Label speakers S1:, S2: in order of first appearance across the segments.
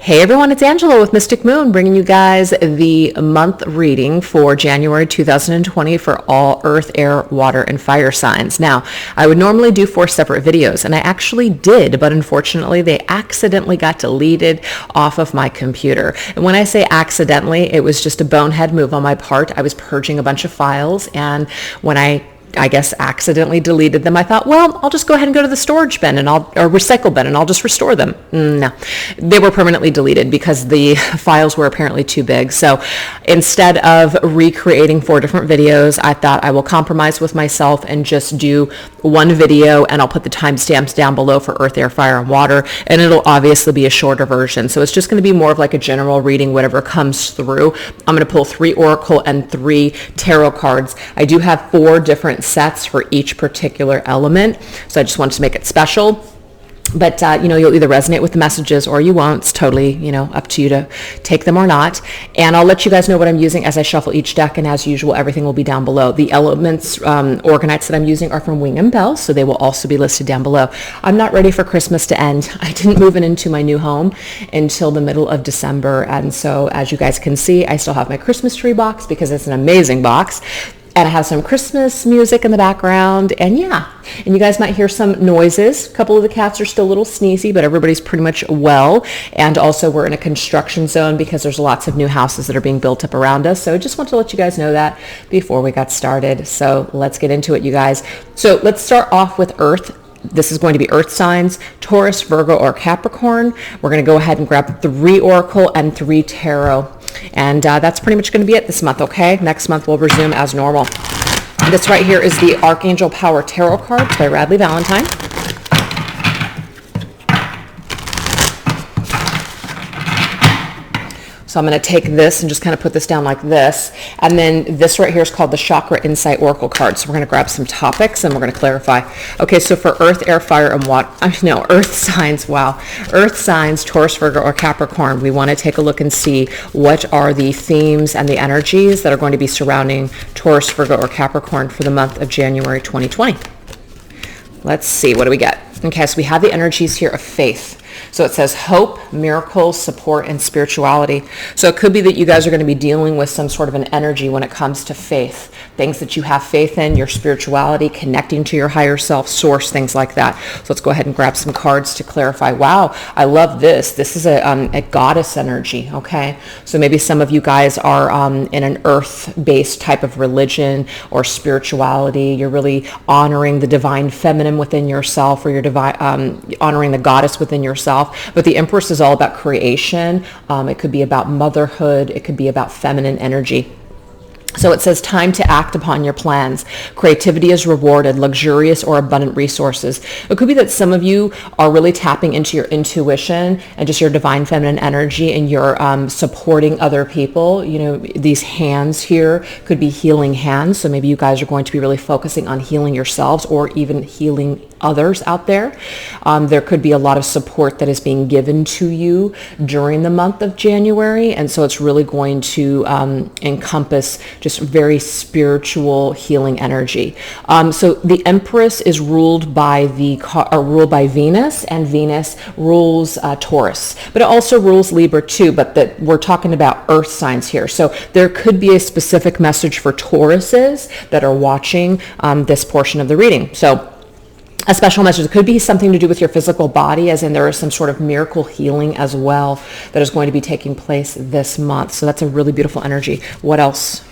S1: Hey everyone, it's Angela with Mystic Moon, bringing you guys the month reading for January 2020 for all earth, air, water, and fire signs. Now, I would normally do 4 separate videos, and I actually did, but unfortunately they accidentally got deleted off of my computer. And when I say accidentally, it was just a bonehead move on my part. I was purging a bunch of files, and when I guess accidentally deleted them, I thought, well, I'll just go ahead and go to the storage bin or recycle bin and I'll just restore them. No, they were permanently deleted because the files were apparently too big. So instead of recreating 4 different videos, I thought I will compromise with myself and just do one video, and I'll put the timestamps down below for earth, air, fire, and water, and it'll obviously be a shorter version. So it's just going to be more of like a general reading, whatever comes through. I'm going to pull 3 oracle and 3 tarot cards. I do have 4 different sets for each particular element, so I just wanted to make it special. But you'll either resonate with the messages or you won't. It's totally up to you to take them or not. And I'll let you guys know what I'm using as I shuffle each deck, and as usual, everything will be down below. The elements organites that I'm using are from Wing and Bell, so they will also be listed down below. I'm not ready for Christmas to end. I didn't move into my new home until the middle of December, and so as you guys can see, I still have my Christmas tree box because it's an amazing box. And I have some Christmas music in the background, and you guys might hear some noises. A couple of the cats are still a little sneezy, but everybody's pretty much well. And also we're in a construction zone because there's lots of new houses that are being built up around us. So I just want to let you guys know that before we got started. So let's get into it, you guys. So let's start off with Earth. This is going to be earth signs, Taurus, Virgo, or Capricorn. We're going to go ahead and grab 3 oracle and 3 tarot. And that's pretty much going to be it this month, okay? Next month we'll resume as normal. This right here is the Archangel Power Tarot cards by Radleigh Valentine. So I'm going to take this and just kind of put this down like this. And then this right here is called the Chakra Insight Oracle card. So we're going to grab some topics and we're going to clarify. Okay, so for earth, air, fire, and water, earth signs, wow. Earth signs, Taurus, Virgo, or Capricorn, we want to take a look and see what are the themes and the energies that are going to be surrounding Taurus, Virgo, or Capricorn for the month of January 2020. Let's see, what do we get? Okay, so we have the energies here of faith. So it says hope, miracles, support, and spirituality. So it could be that you guys are going to be dealing with some sort of an energy when it comes to faith. Things that you have faith in, your spirituality, connecting to your higher self, source, things like that. So let's go ahead and grab some cards to clarify. Wow, I love this. This is a goddess energy, okay? So maybe some of you guys are in an earth-based type of religion or spirituality. You're really honoring the divine feminine within yourself, or you're honoring the goddess within yourself. But the Empress is all about creation. It could be about motherhood. It could be about feminine energy. So it says time to act upon your plans. Creativity is rewarded, luxurious or abundant resources. It could be that some of you are really tapping into your intuition and just your divine feminine energy, and you're supporting other people. These hands here could be healing hands. So maybe you guys are going to be really focusing on healing yourselves or even healing others out there. There could be a lot of support that is being given to you during the month of January. And so it's really going to encompass just very spiritual healing energy. So the Empress is ruled by Venus, and Venus rules Taurus, but it also rules Libra too. But that we're talking about earth signs here. So there could be a specific message for Tauruses that are watching this portion of the reading. So a special message. It could be something to do with your physical body, as in there is some sort of miracle healing as well that is going to be taking place this month. So that's a really beautiful energy. What else?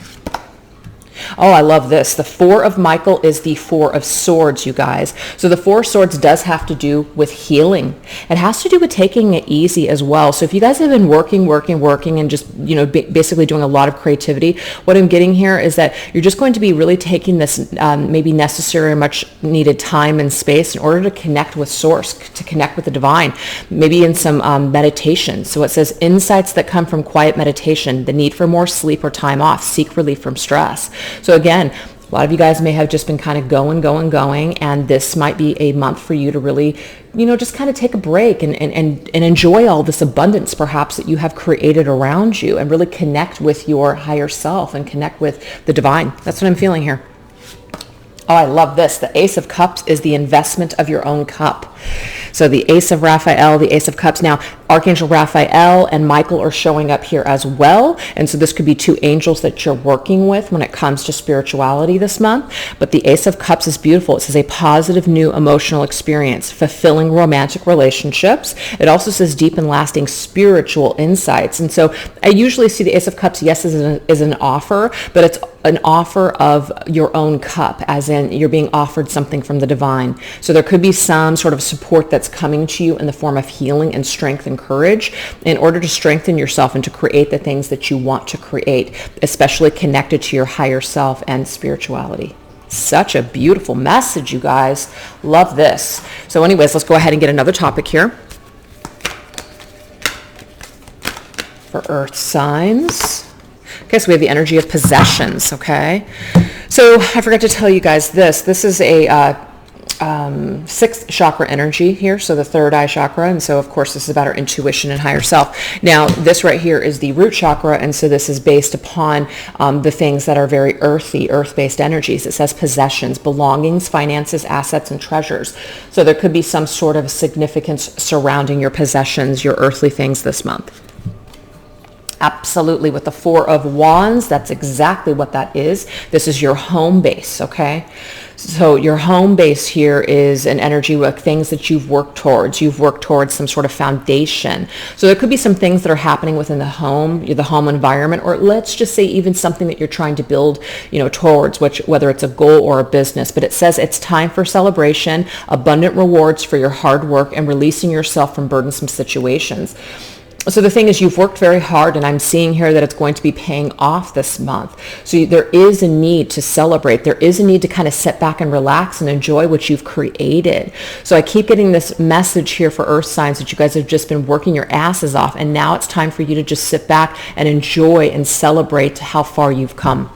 S1: Oh, I love this. The 4 of Michael is the 4 of Swords, you guys. So the 4 of Swords does have to do with healing. It has to do with taking it easy as well. So if you guys have been working and just, basically doing a lot of creativity, what I'm getting here is that you're just going to be really taking this maybe necessary or much needed time and space in order to connect with source, to connect with the divine, maybe in some meditation. So it says insights that come from quiet meditation, the need for more sleep or time off, seek relief from stress. So again, a lot of you guys may have just been kind of going, and this might be a month for you to really, just kind of take a break and enjoy all this abundance perhaps that you have created around you, and really connect with your higher self and connect with the divine. That's what I'm feeling here. Oh, I love this. The Ace of Cups is the investment of your own cup. So the Ace of Raphael, the Ace of Cups. Now, Archangel Raphael and Michael are showing up here as well. And so this could be two angels that you're working with when it comes to spirituality this month. But the Ace of Cups is beautiful. It says a positive new emotional experience, fulfilling romantic relationships. It also says deep and lasting spiritual insights. And so I usually see the Ace of Cups, yes, as an offer, but it's an offer of your own cup, as in you're being offered something from the divine. So there could be some sort of support that's coming to you in the form of healing and strength and courage in order to strengthen yourself and to create the things that you want to create, especially connected to your higher self and spirituality. Such a beautiful message, you guys. Love this. So anyways, let's go ahead and get another topic here for earth signs. Okay, so we have the energy of possessions, okay? So I forgot to tell you guys this. This is a sixth chakra energy here, so the third eye chakra. And so, of course, this is about our intuition and higher self. Now, this right here is the root chakra, and so this is based upon the things that are very earthy, earth-based energies. It says possessions, belongings, finances, assets, and treasures. So there could be some sort of significance surrounding your possessions, your earthly things this month. Absolutely. With the Four of Wands, that's exactly what that is. This is your home base, okay? So your home base here is an energy with things that you've worked towards. You've worked towards some sort of foundation. So there could be some things that are happening within the home environment, or let's just say even something that you're trying to build, towards, whether it's a goal or a business. But it says it's time for celebration, abundant rewards for your hard work, and releasing yourself from burdensome situations. So the thing is, you've worked very hard, and I'm seeing here that it's going to be paying off this month. So there is a need to celebrate. There is a need to kind of sit back and relax and enjoy what you've created. So I keep getting this message here for earth signs that you guys have just been working your asses off, and now it's time for you to just sit back and enjoy and celebrate how far you've come.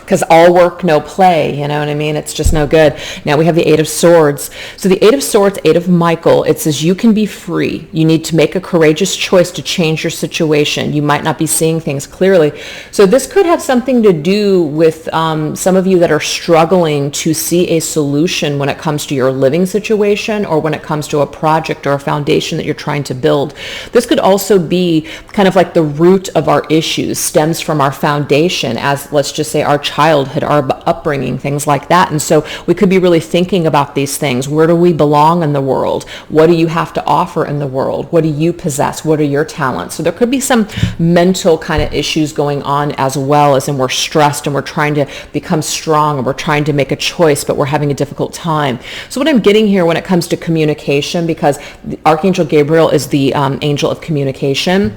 S1: Because all work, no play, you know what I mean? It's just no good. Now we have the Eight of Swords. So the Eight of Swords, Eight of Michael, it says you can be free. You need to make a courageous choice to change your situation. You might not be seeing things clearly. So this could have something to do with some of you that are struggling to see a solution when it comes to your living situation, or when it comes to a project or a foundation that you're trying to build. This could also be kind of like the root of our issues stems from our foundation, as let's just say our childhood, our upbringing, things like that. And so we could be really thinking about these things. Where do we belong in the world? What do you have to offer in the world? What do you possess? What are your talents? So there could be some mental kind of issues going on, as well as, and we're stressed and we're trying to become strong and we're trying to make a choice, but we're having a difficult time. So what I'm getting here when it comes to communication, because Archangel Gabriel is the angel of communication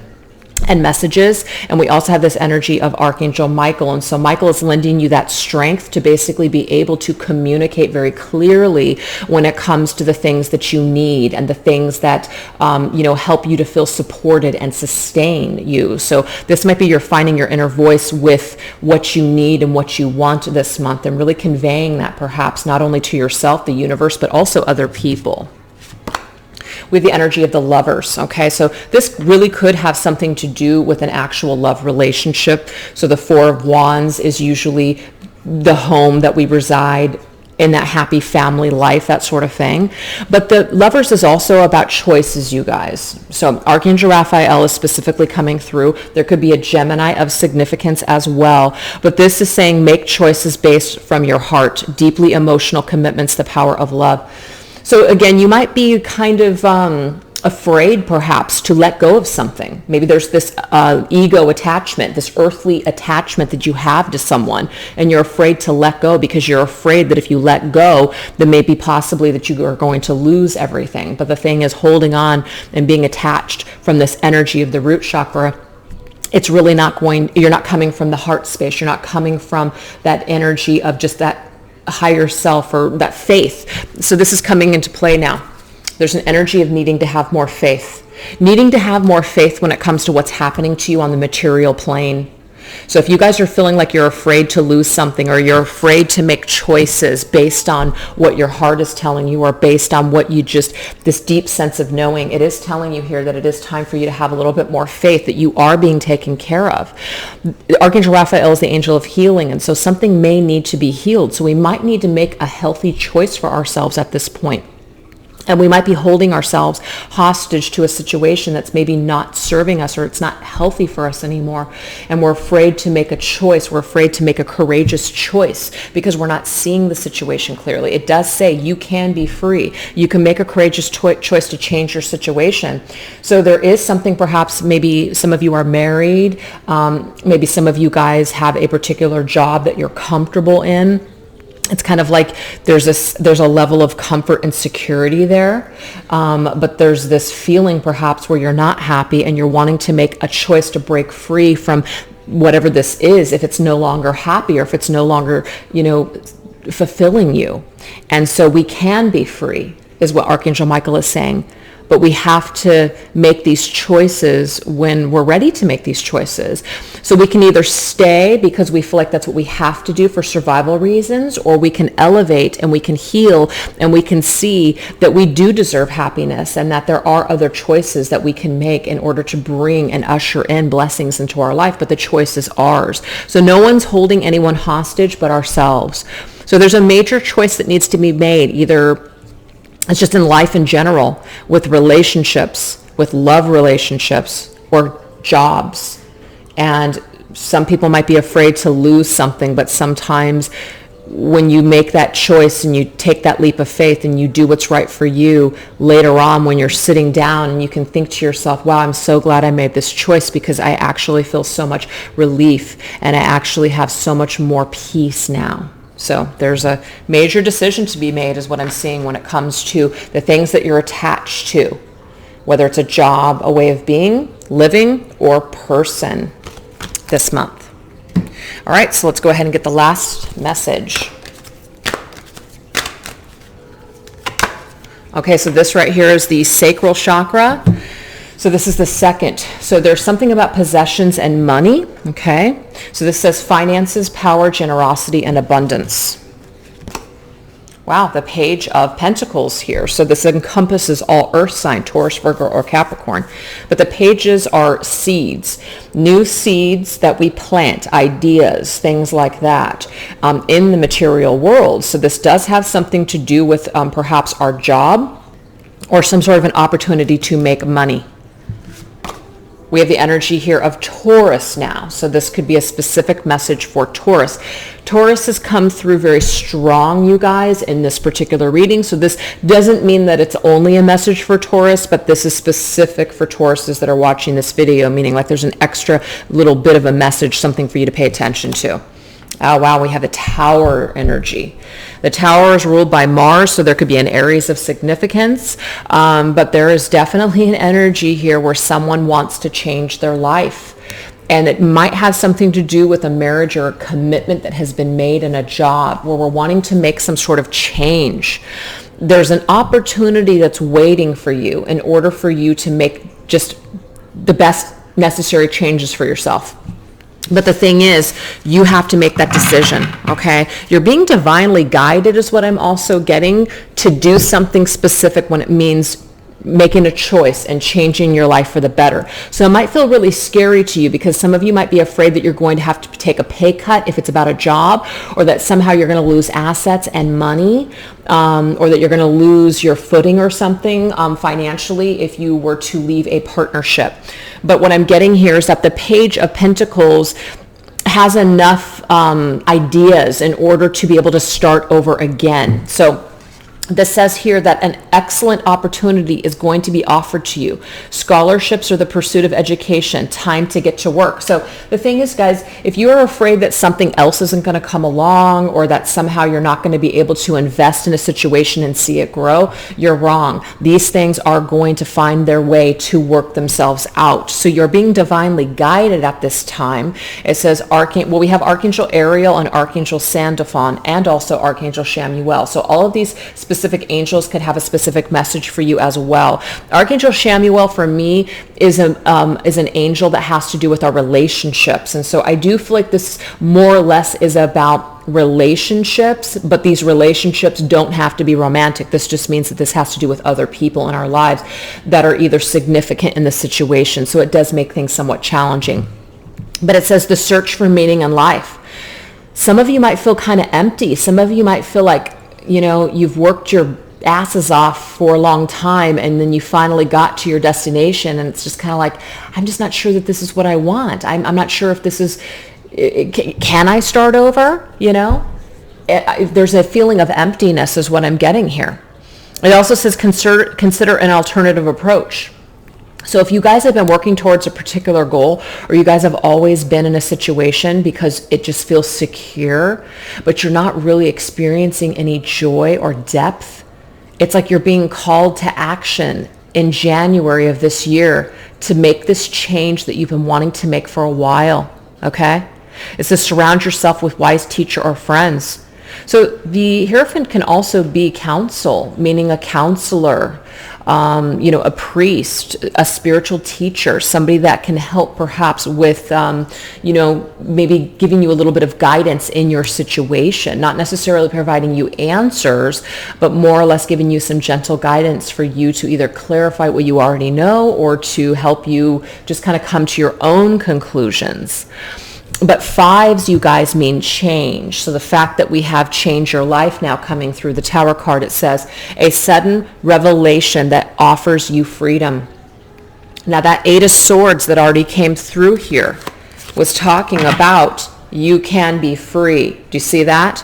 S1: and messages, and we also have this energy of Archangel Michael, and so Michael is lending you that strength to basically be able to communicate very clearly when it comes to the things that you need and the things that help you to feel supported and sustain you. So this might be you're finding your inner voice with what you need and what you want this month, and really conveying that perhaps not only to yourself, the universe, but also other people. With the energy of the Lovers, okay? So this really could have something to do with an actual love relationship. So the Four of Wands is usually the home that we reside in, that happy family life, that sort of thing. But the Lovers is also about choices, you guys. So Archangel Raphael is specifically coming through. There could be a Gemini of significance as well. But this is saying make choices based from your heart, deeply emotional commitments, the power of love. So again, you might be kind of afraid perhaps to let go of something. Maybe there's this ego attachment, this earthly attachment that you have to someone, and you're afraid to let go because you're afraid that if you let go, then maybe possibly that you are going to lose everything. But the thing is, holding on and being attached from this energy of the root chakra, it's really you're not coming from the heart space. You're not coming from that energy of just that higher self or that faith. So this is coming into play now. There's an energy of needing to have more faith. Needing to have more faith when it comes to what's happening to you on the material plane. So if you guys are feeling like you're afraid to lose something, or you're afraid to make choices based on what your heart is telling you, or based on what this deep sense of knowing, it is telling you here that it is time for you to have a little bit more faith that you are being taken care of. Archangel Raphael is the angel of healing, and so something may need to be healed. So we might need to make a healthy choice for ourselves at this point. And we might be holding ourselves hostage to a situation that's maybe not serving us, or it's not healthy for us anymore. And we're afraid to make a choice. We're afraid to make a courageous choice because we're not seeing the situation clearly. It does say you can be free. You can make a courageous choice to change your situation. So there is something, perhaps maybe some of you are married. Maybe some of you guys have a particular job that you're comfortable in. It's kind of like there's a level of comfort and security there, but there's this feeling perhaps where you're not happy and you're wanting to make a choice to break free from whatever this is, if it's no longer happy or if it's no longer, fulfilling you. And so we can be free, is what Archangel Michael is saying. But we have to make these choices when we're ready to make these choices. So we can either stay because we feel like that's what we have to do for survival reasons, or we can elevate and we can heal and we can see that we do deserve happiness and that there are other choices that we can make in order to bring and usher in blessings into our life. But the choice is ours. So no one's holding anyone hostage but ourselves. So there's a major choice that needs to be made, either it's just in life in general, with relationships, with love relationships, or jobs. And some people might be afraid to lose something, but sometimes when you make that choice and you take that leap of faith and you do what's right for you, later on when you're sitting down and you can think to yourself, wow, I'm so glad I made this choice because I actually feel so much relief and I actually have so much more peace now. So there's a major decision to be made, is what I'm seeing when it comes to the things that you're attached to, whether it's a job, a way of being, living, or person this month. All right, so let's go ahead and get the last message. Okay, so this right here is the sacral chakra. So this is the second. So there's something about possessions and money, okay? So this says finances, power, generosity, and abundance. Wow, the Page of Pentacles here. So this encompasses all earth sign, Taurus, Virgo, or Capricorn. But the pages are seeds, new seeds that we plant, ideas, things like that, in the material world. So this does have something to do with perhaps our job or some sort of an opportunity to make money. We have the energy here of Taurus now. So this could be a specific message for Taurus. Taurus has come through very strong, you guys, in this particular reading. So this doesn't mean that it's only a message for Taurus, but this is specific for Tauruses that are watching this video, meaning like there's an extra little bit of a message, something for you to pay attention to. Oh, wow, we have the Tower energy. The Tower is ruled by Mars, so there could be an Aries of significance, but there is definitely an energy here where someone wants to change their life. And it might have something to do with a marriage or a commitment that has been made in a job where we're wanting to make some sort of change. There's an opportunity that's waiting for you in order for you to make just the best necessary changes for yourself. But the thing is, you have to make that decision, okay? You're being divinely guided is what I'm also getting, to do something specific when it means making a choice and changing your life for the better. So it might feel really scary to you because some of you might be afraid that you're going to have to take a pay cut if it's about a job, or that somehow you're going to lose assets and money, or that you're going to lose your footing or something financially if you were to leave a partnership. But what I'm getting here is that the Page of Pentacles has enough ideas in order to be able to start over again. So this says here that an excellent opportunity is going to be offered to you. Scholarships or the pursuit of education, time to get to work. So the thing is, guys, if you are afraid that something else isn't going to come along, or that somehow you're not going to be able to invest in a situation and see it grow, you're wrong. These things are going to find their way to work themselves out. So you're being divinely guided at this time. It says, we have Archangel Ariel and Archangel Sandalphon, and also Archangel Chamuel. So all of these specific angels could have a specific message for you as well. Archangel Chamuel for me is an angel that has to do with our relationships. And so I do feel like this more or less is about relationships, but these relationships don't have to be romantic. This just means that this has to do with other people in our lives that are either significant in the situation. So it does make things somewhat challenging. But it says the search for meaning in life. Some of you might feel kind of empty. Some of you might feel like, you've worked your asses off for a long time, and then you finally got to your destination, and it's just kind of like, I'm just not sure that this is what I want. I'm not sure if this is, can I start over? You know, there's a feeling of emptiness is what I'm getting here. It also says consider an alternative approach. So if you guys have been working towards a particular goal, or you guys have always been in a situation because it just feels secure, but you're not really experiencing any joy or depth, it's like you're being called to action in January of this year to make this change that you've been wanting to make for a while, okay? It says surround yourself with wise teacher or friends. So the Hierophant can also be counsel, meaning a counselor, a priest, a spiritual teacher, somebody that can help perhaps with, maybe giving you a little bit of guidance in your situation, not necessarily providing you answers, but more or less giving you some gentle guidance for you to either clarify what you already know or to help you just kind of come to your own conclusions. But fives, you guys, mean change. So the fact that we have change your life now coming through the Tower card, it says a sudden revelation that offers you freedom. Now that Eight of Swords that already came through here was talking about you can be free. Do you see that?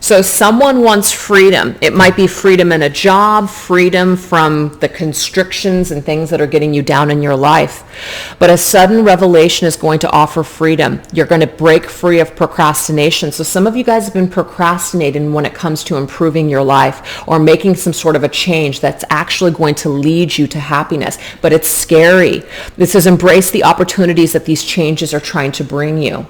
S1: So someone wants freedom. It might be freedom in a job, freedom from the constrictions and things that are getting you down in your life. But a sudden revelation is going to offer freedom. You're going to break free of procrastination. So some of you guys have been procrastinating when it comes to improving your life or making some sort of a change that's actually going to lead you to happiness. But it's scary. This says embrace the opportunities that these changes are trying to bring you.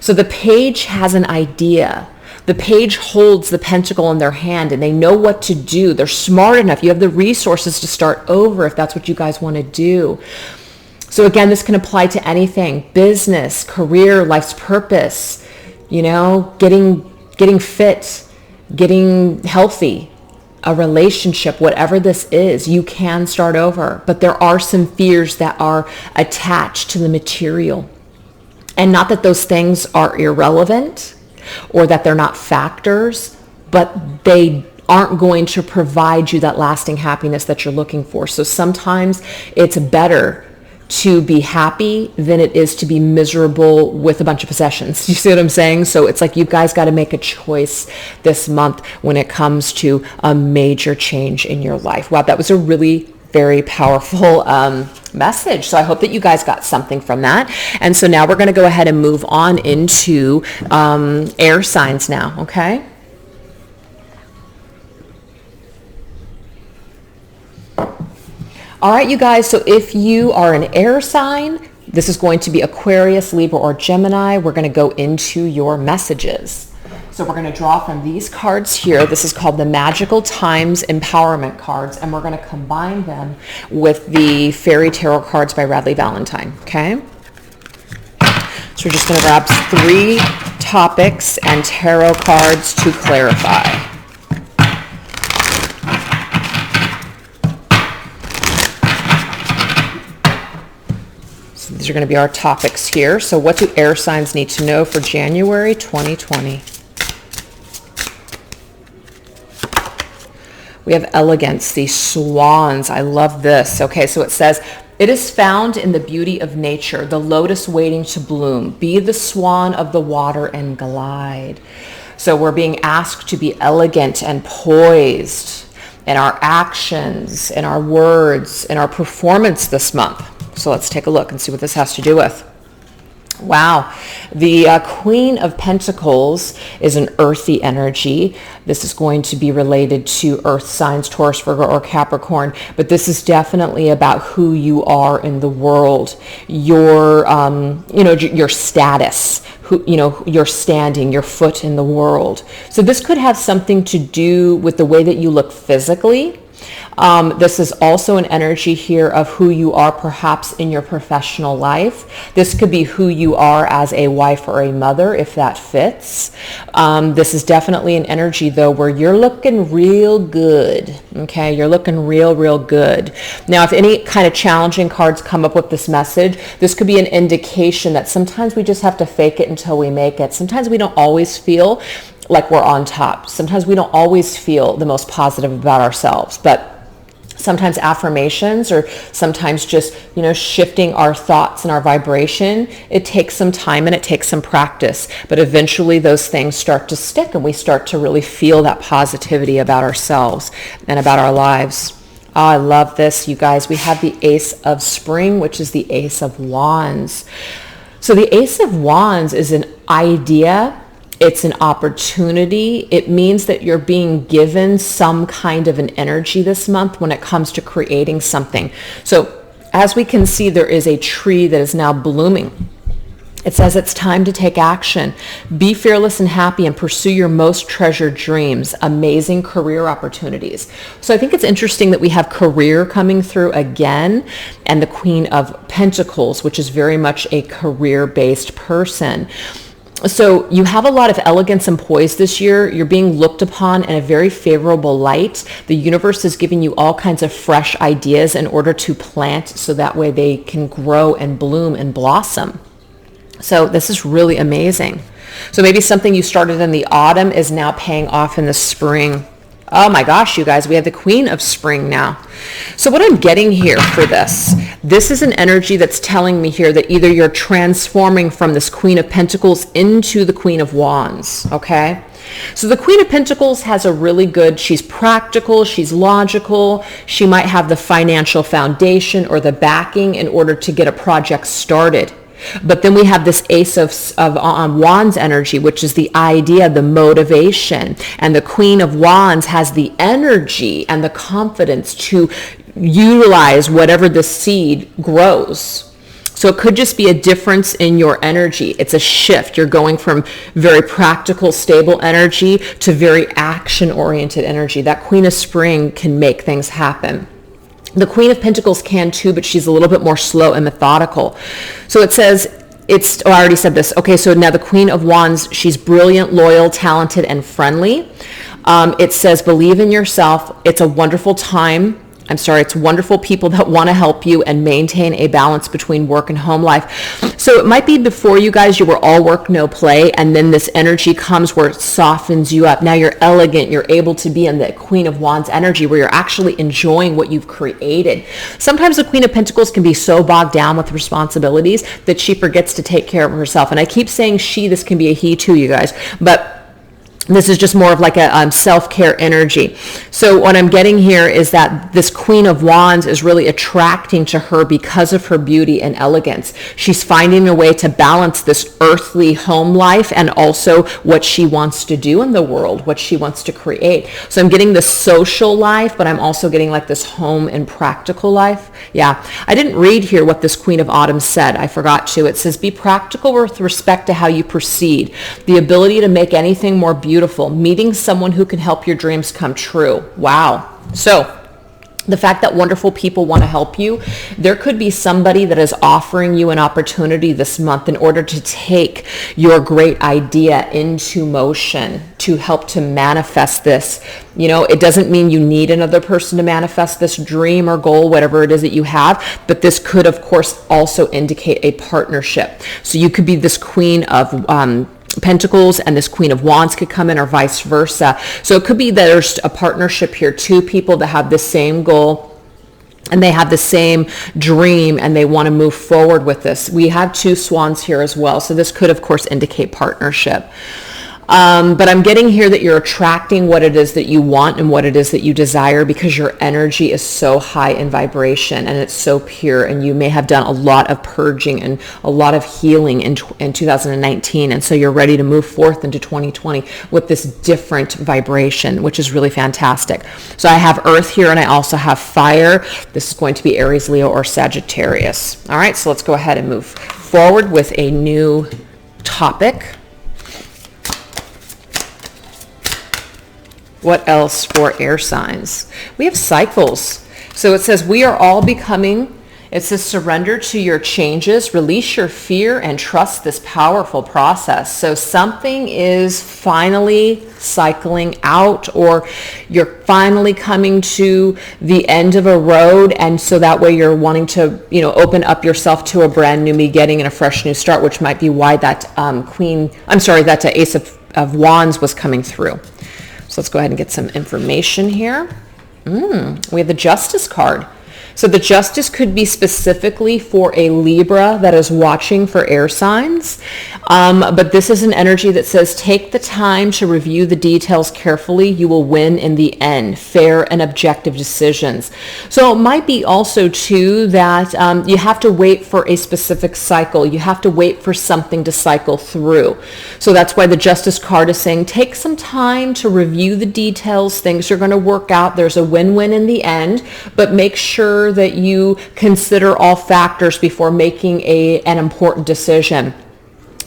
S1: So the page has an idea. The page holds the pentacle in their hand and they know what to do. They're smart enough. You have the resources to start over if that's what you guys want to do. So again, this can apply to anything: business, career, life's purpose, getting fit, getting healthy, a relationship, whatever this is, you can start over. But there are some fears that are attached to the material. And not that those things are irrelevant or that they're not factors, but they aren't going to provide you that lasting happiness that you're looking for. So sometimes it's better to be happy than it is to be miserable with a bunch of possessions. You see what I'm saying? So it's like you guys got to make a choice this month when it comes to a major change in your life. Wow, that was a really very powerful message. So I hope that you guys got something from that. And so now we're going to go ahead and move on into air signs now, okay? All right, you guys, so if you are an air sign, this is going to be Aquarius, Libra, or Gemini. We're going to go into your messages. So we're going to draw from these cards here. This is called the Magical Times Empowerment cards, and we're going to combine them with the Fairy Tarot cards by Radleigh Valentine, okay? So we're just going to grab 3 topics and tarot cards to clarify. So these are going to be our topics here. So what do air signs need to know for January 2020? We have elegance, these swans. I love this. Okay, so it says, it is found in the beauty of nature, the lotus waiting to bloom. Be the swan of the water and glide. So we're being asked to be elegant and poised in our actions, in our words, in our performance this month. So let's take a look and see what this has to do with. Wow. The Queen of Pentacles is an earthy energy. This is going to be related to earth signs, Taurus, Virgo, or Capricorn, but this is definitely about who you are in the world, your status, your standing, your foot in the world. So this could have something to do with the way that you look physically. This is also an energy here of who you are perhaps in your professional life. This could be who you are as a wife or a mother, if that fits. This is definitely an energy, though, where you're looking real good. Okay, you're looking real good. Now, if any kind of challenging cards come up with this message, this could be an indication that sometimes we just have to fake it until we make it. Sometimes we don't always feel like we're on top. Sometimes we don't always feel the most positive about ourselves, but sometimes affirmations, or sometimes just, shifting our thoughts and our vibration, it takes some time and it takes some practice, but eventually those things start to stick and we start to really feel that positivity about ourselves and about our lives. Oh, I love this, you guys. We have the Ace of Spring, which is the Ace of Wands. So the Ace of Wands is an idea. It's an opportunity. It means that you're being given some kind of an energy this month when it comes to creating something. So as we can see, there is a tree that is now blooming. It says it's time to take action. Be fearless and happy and pursue your most treasured dreams. Amazing career opportunities. So I think it's interesting that we have career coming through again, and the Queen of Pentacles, which is very much a career-based person. So you have a lot of elegance and poise this year. You're being looked upon in a very favorable light. The universe is giving you all kinds of fresh ideas in order to plant, so that way they can grow and bloom and blossom. So this is really amazing. So maybe something you started in the autumn is now paying off in the spring. Oh my gosh, you guys, we have the Queen of Spring now. So what I'm getting here for this is an energy that's telling me here that either you're transforming from this Queen of Pentacles into the Queen of Wands, okay? So the Queen of Pentacles has a really good, she's practical, she's logical, she might have the financial foundation or the backing in order to get a project started. But then we have this Ace of Wands energy, which is the idea, the motivation. And the Queen of Wands has the energy and the confidence to utilize whatever the seed grows. So it could just be a difference in your energy. It's a shift. You're going from very practical, stable energy to very action-oriented energy. That Queen of Spring can make things happen. The Queen of Pentacles can too, but she's a little bit more slow and methodical. So it says, I already said this. Okay, so now the Queen of Wands, she's brilliant, loyal, talented, and friendly. It says, believe in yourself. It's a wonderful time. It's wonderful people that want to help you and maintain a balance between work and home life. So it might be before you guys, you were all work, no play, and then this energy comes where it softens you up. Now you're elegant. You're able to be in the Queen of Wands energy where you're actually enjoying what you've created. Sometimes the Queen of Pentacles can be so bogged down with responsibilities that she forgets to take care of herself. And I keep saying she, this can be a he too, you guys, but this is just more of like a self-care energy. So what I'm getting here is that this Queen of Wands is really attracting to her because of her beauty and elegance. She's finding a way to balance this earthly home life and also what she wants to do in the world, what she wants to create. So I'm getting the social life, but I'm also getting like this home and practical life. Yeah, I didn't read here what this Queen of Autumn said. I forgot to. It says, be practical with respect to how you proceed. The ability to make anything more beautiful. Meeting someone who can help your dreams come true. Wow. So the fact that wonderful people want to help you, there could be somebody that is offering you an opportunity this month in order to take your great idea into motion, to help to manifest this. It doesn't mean you need another person to manifest this dream or goal, whatever it is that you have, but this could, of course, also indicate a partnership. So you could be this Queen of Pentacles and this Queen of Wands could come in, or vice versa. So it could be that there's a partnership here, two people that have the same goal and they have the same dream and they want to move forward with this. We have two swans here as well. So this could, of course, indicate partnership. But I'm getting here that you're attracting what it is that you want and what it is that you desire because your energy is so high in vibration and it's so pure, and you may have done a lot of purging and a lot of healing in 2019, and so you're ready to move forth into 2020 with this different vibration, which is really fantastic. So I have Earth here and I also have Fire. This is going to be Aries, Leo, or Sagittarius. All right, so let's go ahead and move forward with a new topic. What else for air signs? We have cycles. So it says, we are all becoming, it says, surrender to your changes, release your fear, and trust this powerful process. So something is finally cycling out, or you're finally coming to the end of a road, and so that way you're wanting to, open up yourself to a brand new beginning and a fresh new start, which might be why that Ace of of Wands was coming through. So let's go ahead and get some information here. We have the Justice card. So the Justice could be specifically for a Libra that is watching for air signs. But this is an energy that says, take the time to review the details carefully. You will win in the end. Fair and objective decisions. So it might be also too that you have to wait for a specific cycle. You have to wait for something to cycle through. So that's why the Justice card is saying, take some time to review the details. Things are going to work out. There's a win-win in the end, but make sure that you consider all factors before making an important decision.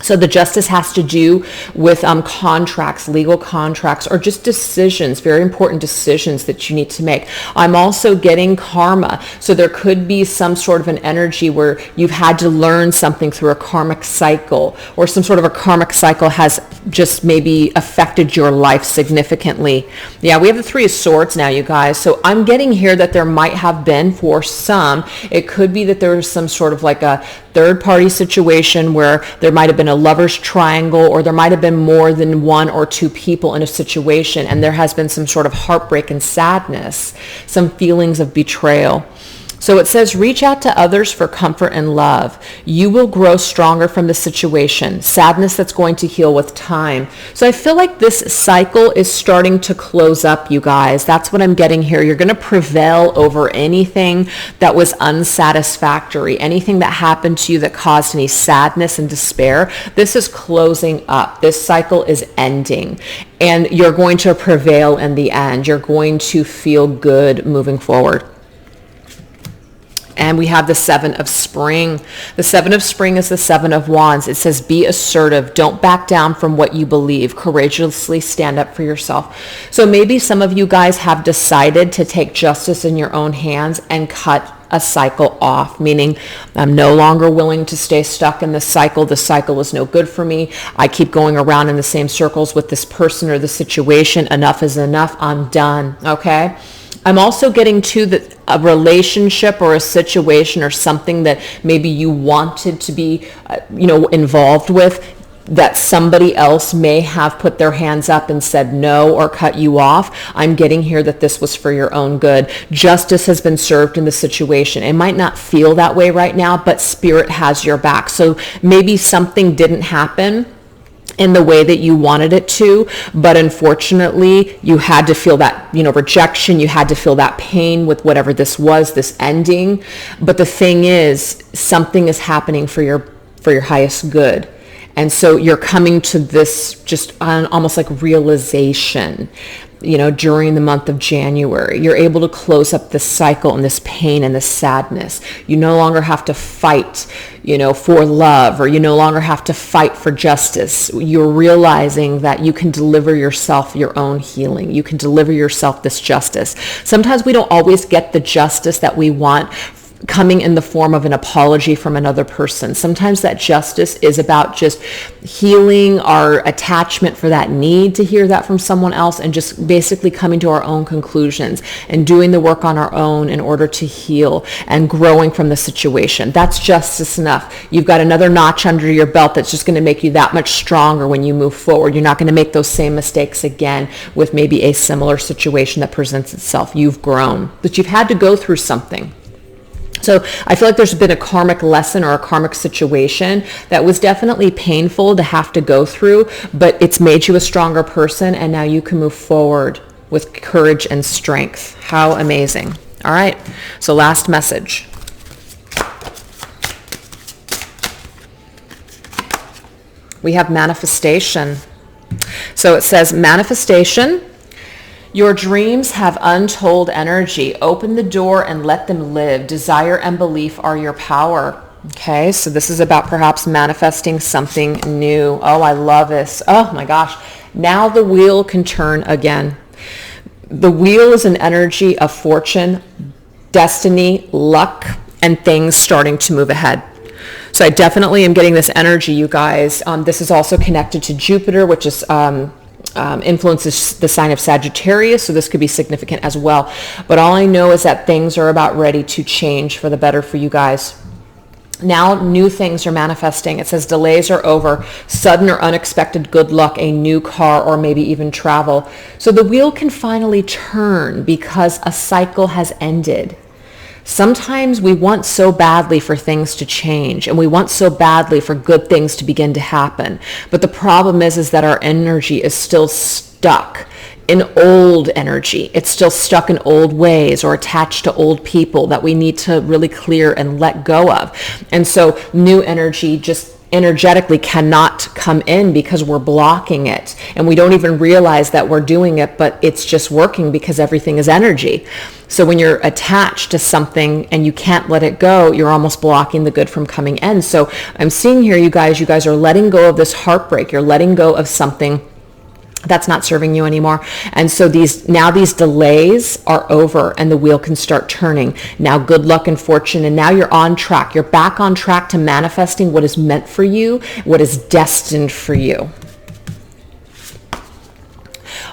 S1: So the Justice has to do with contracts, legal contracts, or just decisions, very important decisions that you need to make. I'm also getting karma. So there could be some sort of an energy where you've had to learn something through a karmic cycle, or some sort of a karmic cycle has just maybe affected your life significantly. Yeah, we have the Three of Swords now, you guys. So I'm getting here that there might have been, for some, it could be that there's some sort of like a third party situation where there might have been a lover's triangle, or there might have been more than one or two people in a situation, and there has been some sort of heartbreak and sadness, some feelings of betrayal. So it says, reach out to others for comfort and love. You will grow stronger from the situation. Sadness that's going to heal with time. So I feel like this cycle is starting to close up, you guys. That's what I'm getting here. You're going to prevail over anything that was unsatisfactory, anything that happened to you that caused any sadness and despair. This is closing up. This cycle is ending, and you're going to prevail in the end. You're going to feel good moving forward. And we have the Seven of Spring. The Seven of Spring is the Seven of Wands. It says, be assertive. Don't back down from what you believe. Courageously stand up for yourself. So maybe some of you guys have decided to take justice in your own hands and cut a cycle off, meaning I'm no longer willing to stay stuck in this cycle. The cycle is no good for me. I keep going around in the same circles with this person or the situation. Enough is enough. I'm done. Okay? I'm also getting to that a relationship or a situation or something that maybe you wanted to be, involved with, that somebody else may have put their hands up and said no or cut you off. I'm getting here that this was for your own good. Justice has been served in the situation. It might not feel that way right now, but Spirit has your back. So maybe something didn't happen in the way that you wanted it to, but unfortunately you had to feel that, rejection. You had to feel that pain with whatever this was, this ending. But the thing is, something is happening for your highest good. And so you're coming to this just almost like realization, during the month of January. You're able to close up this cycle and this pain and this sadness. You no longer have to fight, for love, or you no longer have to fight for justice. You're realizing that you can deliver yourself your own healing. You can deliver yourself this justice. Sometimes we don't always get the justice that we want coming in the form of an apology from another person. Sometimes that justice is about just healing our attachment for that need to hear that from someone else, and just basically coming to our own conclusions and doing the work on our own in order to heal and growing from the situation. That's justice enough. You've got another notch under your belt that's just going to make you that much stronger when you move forward. You're not going to make those same mistakes again with maybe a similar situation that presents itself. You've grown, but you've had to go through something. So I feel like there's been a karmic lesson or a karmic situation that was definitely painful to have to go through, but it's made you a stronger person, and now you can move forward with courage and strength. How amazing. All right, so last message. We have manifestation. So it says, manifestation. Your dreams have untold energy. Open the door and let them live. Desire and belief are your power. Okay, so this is about perhaps manifesting something new. Oh, I love this. Oh my gosh. Now the wheel can turn again. The wheel is an energy of fortune, destiny, luck, and things starting to move ahead. So I definitely am getting this energy, you guys. This is also connected to Jupiter, which is influences the sign of Sagittarius, so this could be significant as well. But all I know is that things are about ready to change for the better for you guys. Now new things are manifesting. It says delays are over, sudden or unexpected good luck, a new car, or maybe even travel. So the wheel can finally turn because a cycle has ended. Sometimes we want so badly for things to change, and we want so badly for good things to begin to happen. But the problem is that our energy is still stuck in old energy. It's still stuck in old ways or attached to old people that we need to really clear and let go of. And so new energy just energetically cannot come in because we're blocking it, and we don't even realize that we're doing it, but it's just working because everything is energy. So when you're attached to something and you can't let it go, you're almost blocking the good from coming in. So I'm seeing here, you guys are letting go of this heartbreak. You're letting go of something that's not serving you anymore. And so these delays are over and the wheel can start turning. Now good luck and fortune, and now you're on track. You're back on track to manifesting what is meant for you, what is destined for you.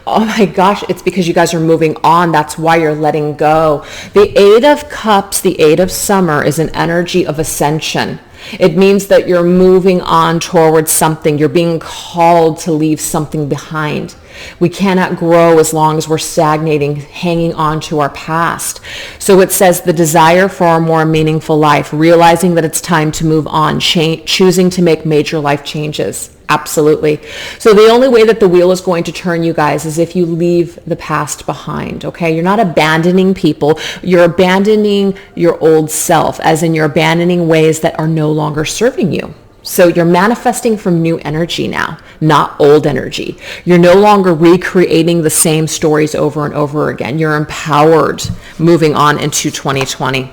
S1: Oh my gosh, it's because you guys are moving on. That's why you're letting go. The Eight of Cups, the Eight of Summer, is an energy of ascension. It means that you're moving on towards something. You're being called to leave something behind. We cannot grow as long as we're stagnating, hanging on to our past. So it says the desire for a more meaningful life, realizing that it's time to move on, choosing to make major life changes. Absolutely. So the only way that the wheel is going to turn, you guys, is if you leave the past behind, okay? You're not abandoning people. You're abandoning your old self, as in you're abandoning ways that are no longer serving you. So you're manifesting from new energy now, not old energy. You're no longer recreating the same stories over and over again. You're empowered moving on into 2020.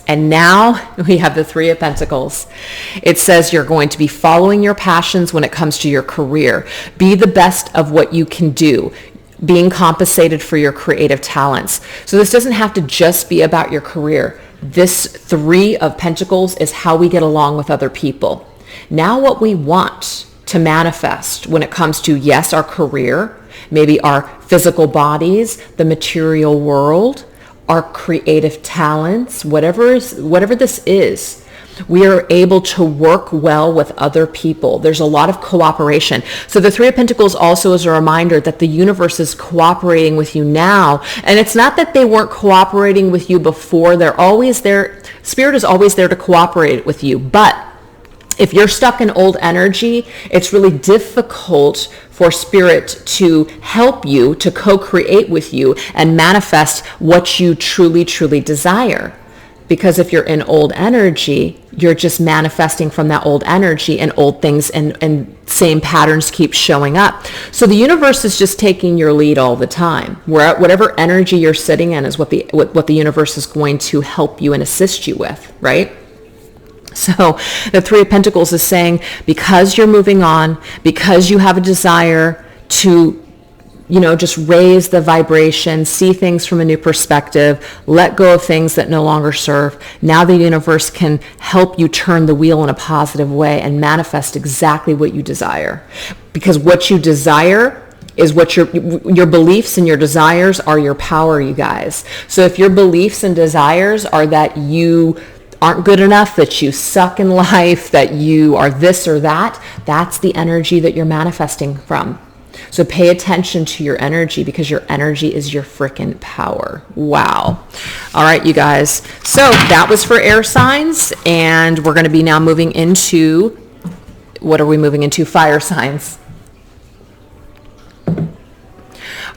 S1: And now we have the Three of Pentacles. It says you're going to be following your passions when it comes to your career. Be the best of what you can do, being compensated for your creative talents. So this doesn't have to just be about your career. This Three of Pentacles is how we get along with other people. Now what we want to manifest when it comes to, yes, our career, maybe our physical bodies, the material world, our creative talents, whatever this is, we are able to work well with other people. There's a lot of cooperation. So the Three of Pentacles also is a reminder that the universe is cooperating with you now. And it's not that they weren't cooperating with you before. They're always there. Spirit is always there to cooperate with you. But if you're stuck in old energy, it's really difficult for Spirit to help you, to co-create with you and manifest what you truly, truly desire. Because if you're in old energy, you're just manifesting from that old energy, and old things and same patterns keep showing up. So the universe is just taking your lead all the time. Whatever energy you're sitting in is what the universe is going to help you and assist you with, right? So the Three of Pentacles is saying, because you're moving on, because you have a desire to, just raise the vibration, see things from a new perspective, let go of things that no longer serve. Now the universe can help you turn the wheel in a positive way and manifest exactly what you desire. Because what you desire is what your beliefs and your desires are your power, you guys. So if your beliefs and desires are that you aren't good enough, that you suck in life, that you are this or that, that's the energy that you're manifesting from. So pay attention to your energy, because your energy is your freaking power. Wow. All right, you guys. So that was for air signs, and we're going to be now moving into, what are we moving into? Fire signs.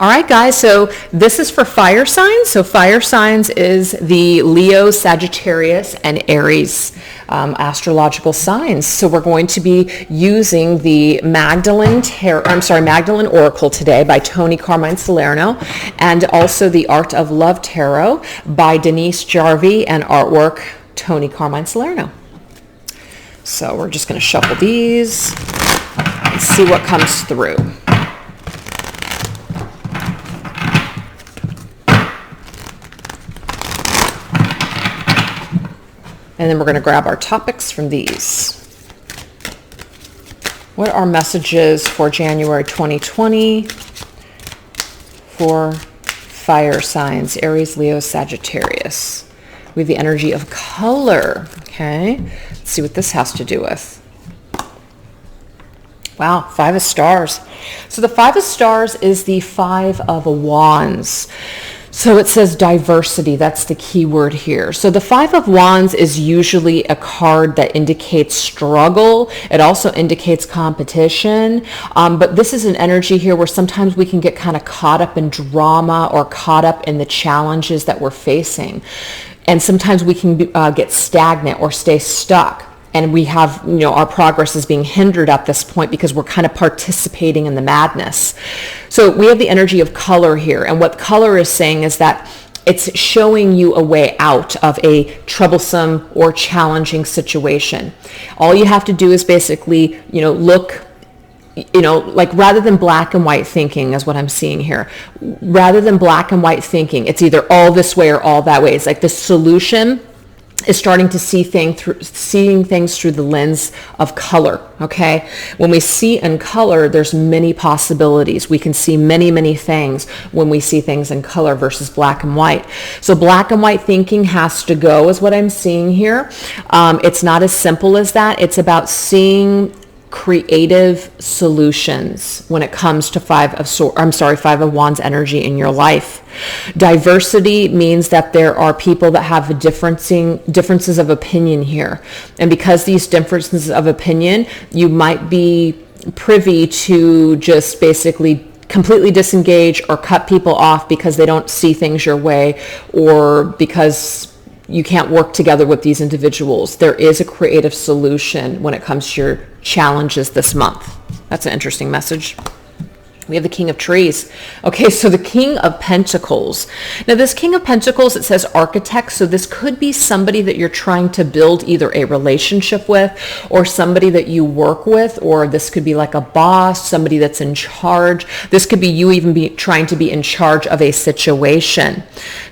S1: All right, guys, so this is for fire signs. So fire signs is the Leo, Sagittarius, and Aries astrological signs. So we're going to be using the Magdalene Oracle today by Tony Carmine Salerno, and also the Art of Love Tarot by Denise Jarvie, and artwork Tony Carmine Salerno. So we're just going to shuffle these and see what comes through. And then we're going to grab our topics from these. What are messages for January 2020 for fire signs? Aries, Leo, Sagittarius. We have the energy of color. Okay, let's see what this has to do with. Wow, 5 of Stars. So the 5 of Stars is the 5 of Wands. So it says diversity. That's the key word here. So the 5 of Wands is usually a card that indicates struggle. It also indicates competition. But this is an energy here where sometimes we can get kind of caught up in drama or caught up in the challenges that we're facing. And sometimes we can get stagnant or stay stuck. And we have, our progress is being hindered at this point because we're kind of participating in the madness. So we have the energy of color here. And what color is saying is that it's showing you a way out of a troublesome or challenging situation. All you have to do is basically, look, like rather than black and white thinking is what I'm seeing here. Rather than black and white thinking, it's either all this way or all that way. It's like the solution is starting to seeing things through the lens of color, okay? When we see in color, there's many possibilities. We can see many, many things when we see things in color versus black and white. So black and white thinking has to go is what I'm seeing here. It's not as simple as that. It's about seeing creative solutions when it comes to 5 of Wands energy in your life. Diversity means that there are people that have differences of opinion here. And because these differences of opinion, you might be privy to just basically completely disengage or cut people off because they don't see things your way or because you can't work together with these individuals. There is a creative solution when it comes to your challenges this month. That's an interesting message. We have the King of Trees. Okay, so the King of Pentacles. Now this King of Pentacles, it says architect. So this could be somebody that you're trying to build either a relationship with or somebody that you work with, or this could be like a boss, somebody that's in charge. This could be you even trying to be in charge of a situation,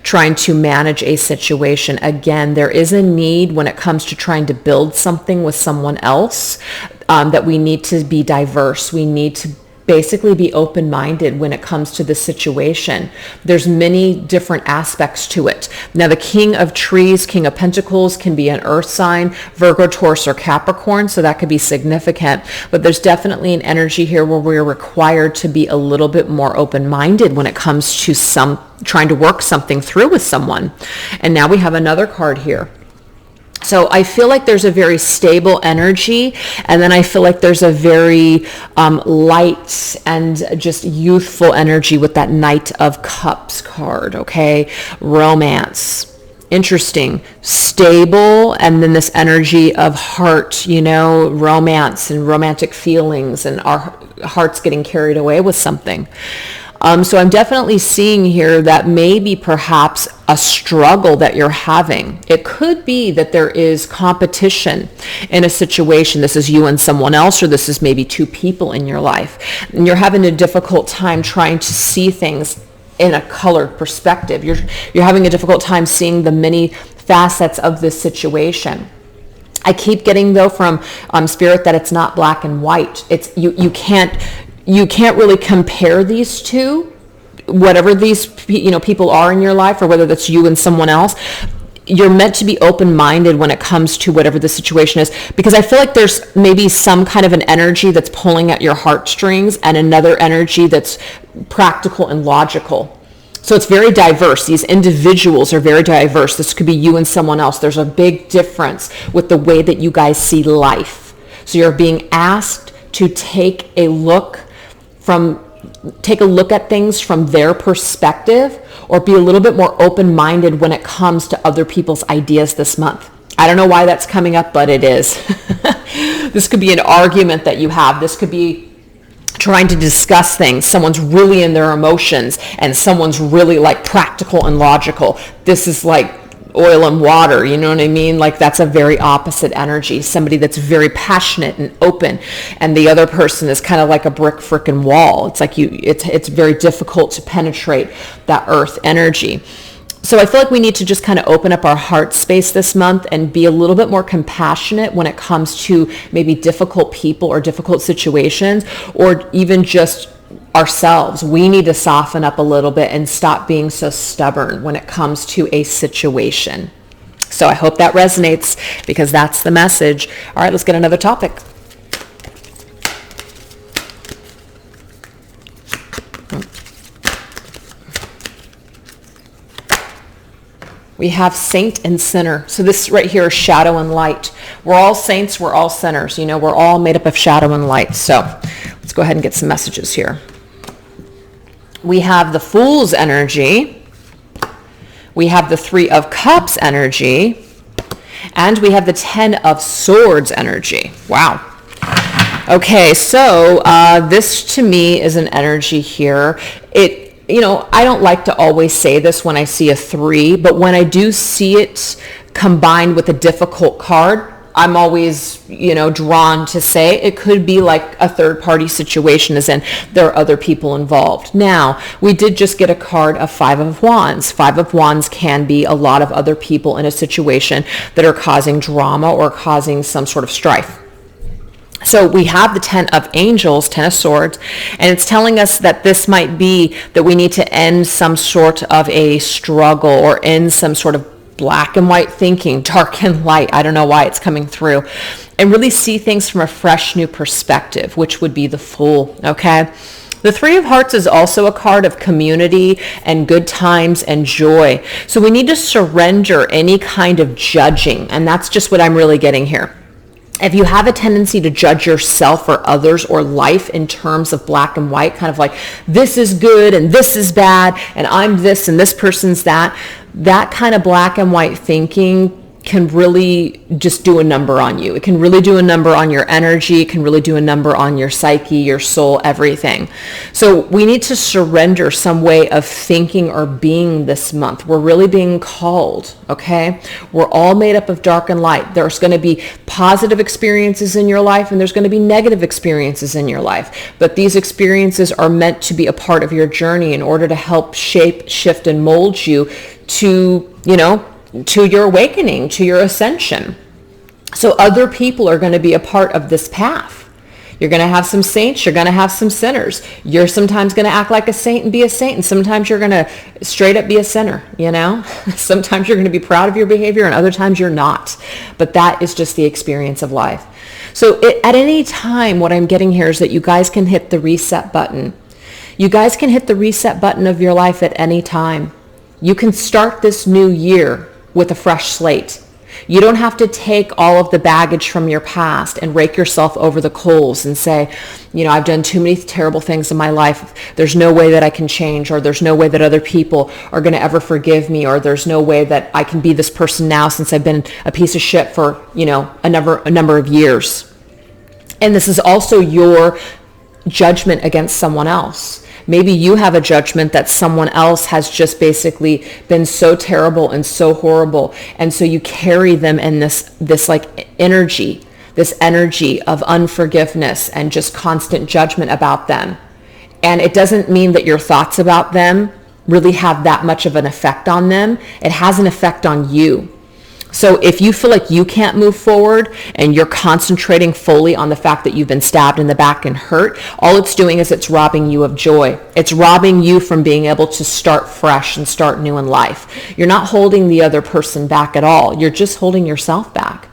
S1: trying to manage a situation. Again, there is a need when it comes to trying to build something with someone else that we need to be diverse. We need to basically be open-minded when it comes to the situation. There's many different aspects to it. Now the King of Trees, King of Pentacles can be an earth sign, Virgo, Taurus, or Capricorn, so that could be significant. But there's definitely an energy here where we're required to be a little bit more open-minded when it comes to trying to work something through with someone. And now we have another card here. So I feel like there's a very stable energy, and then I feel like there's a very light and just youthful energy with that Knight of Cups card, okay? Romance. Interesting. Stable, and then this energy of heart, romance and romantic feelings and our hearts getting carried away with something. So I'm definitely seeing here that maybe perhaps a struggle that you're having. It could be that there is competition in a situation. This is you and someone else, or this is maybe 2 people in your life. And you're having a difficult time trying to see things in a colored perspective. You're having a difficult time seeing the many facets of this situation. I keep getting though from Spirit that it's not black and white. It's you can't really compare these two, whatever these people are in your life, or whether that's you and someone else. You're meant to be open-minded when it comes to whatever the situation is, because I feel like there's maybe some kind of an energy that's pulling at your heartstrings and another energy that's practical and logical. So it's very diverse. These individuals are very diverse. This could be you and someone else. There's a big difference with the way that you guys see life. So you're being asked to take a look at things from their perspective, or be a little bit more open-minded when it comes to other people's ideas this month. I don't know why that's coming up, but it is. This could be an argument that you have. This could be trying to discuss things. Someone's really in their emotions and someone's really like practical and logical. This is like oil and water, you know what I mean? Like that's a very opposite energy. Somebody that's very passionate and open, and the other person is kind of like a brick frickin' wall. It's like it's very difficult to penetrate that earth energy. So I feel like we need to just kind of open up our heart space this month and be a little bit more compassionate when it comes to maybe difficult people or difficult situations, or even just ourselves. We need to soften up a little bit and stop being so stubborn when it comes to a situation. So I hope that resonates, because that's the message. All right, let's get another topic. We have saint and sinner. So this right here is shadow and light. We're all saints, we're all sinners. We're all made up of shadow and light. So let's go ahead and get some messages here. We have the Fool's energy. We have the Three of Cups energy. And we have the Ten of Swords energy. Wow. Okay, so this to me is an energy here. I don't like to always say this when I see a 3, but when I do see it combined with a difficult card, I'm always, drawn to say it could be like a third party situation, as in there are other people involved. Now, we did just get a card of 5 of Wands. 5 of Wands can be a lot of other people in a situation that are causing drama or causing some sort of strife. So we have the 10 of Angels, 10 of Swords, and it's telling us that this might be that we need to end some sort of a struggle or end some sort of black and white thinking, dark and light. I don't know why it's coming through. And really see things from a fresh new perspective, which would be the Fool, okay? The Three of Hearts is also a card of community and good times and joy. So we need to surrender any kind of judging, and that's just what I'm really getting here. If you have a tendency to judge yourself or others or life in terms of black and white, kind of like this is good and this is bad and I'm this and this person's that, that kind of black and white thinking can really just do a number on you. It can really do a number on your energy. It can really do a number on your psyche, your soul, everything. So we need to surrender some way of thinking or being this month. We're really being called, okay? We're all made up of dark and light. There's going to be positive experiences in your life and there's going to be negative experiences in your life. But these experiences are meant to be a part of your journey in order to help shape, shift, and mold you to, to your awakening, to your ascension. So other people are going to be a part of this path. You're going to have some saints, you're going to have some sinners. You're sometimes going to act like a saint and be a saint, and sometimes you're going to straight up be a sinner, Sometimes you're going to be proud of your behavior and other times you're not. But that is just the experience of life. So at any time, what I'm getting here is that you guys can hit the reset button. You guys can hit the reset button of your life at any time. You can start this new year with a fresh slate. You don't have to take all of the baggage from your past and rake yourself over the coals and say, I've done too many terrible things in my life. There's no way that I can change, or there's no way that other people are going to ever forgive me, or there's no way that I can be this person now since I've been a piece of shit for, a number of years. And this is also your judgment against someone else. Maybe you have a judgment that someone else has just basically been so terrible and so horrible. And so you carry them in this like energy, this energy of unforgiveness and just constant judgment about them. And it doesn't mean that your thoughts about them really have that much of an effect on them. It has an effect on you. So if you feel like you can't move forward and you're concentrating fully on the fact that you've been stabbed in the back and hurt, all it's doing is it's robbing you of joy. It's robbing you from being able to start fresh and start new in life. You're not holding the other person back at all. You're just holding yourself back.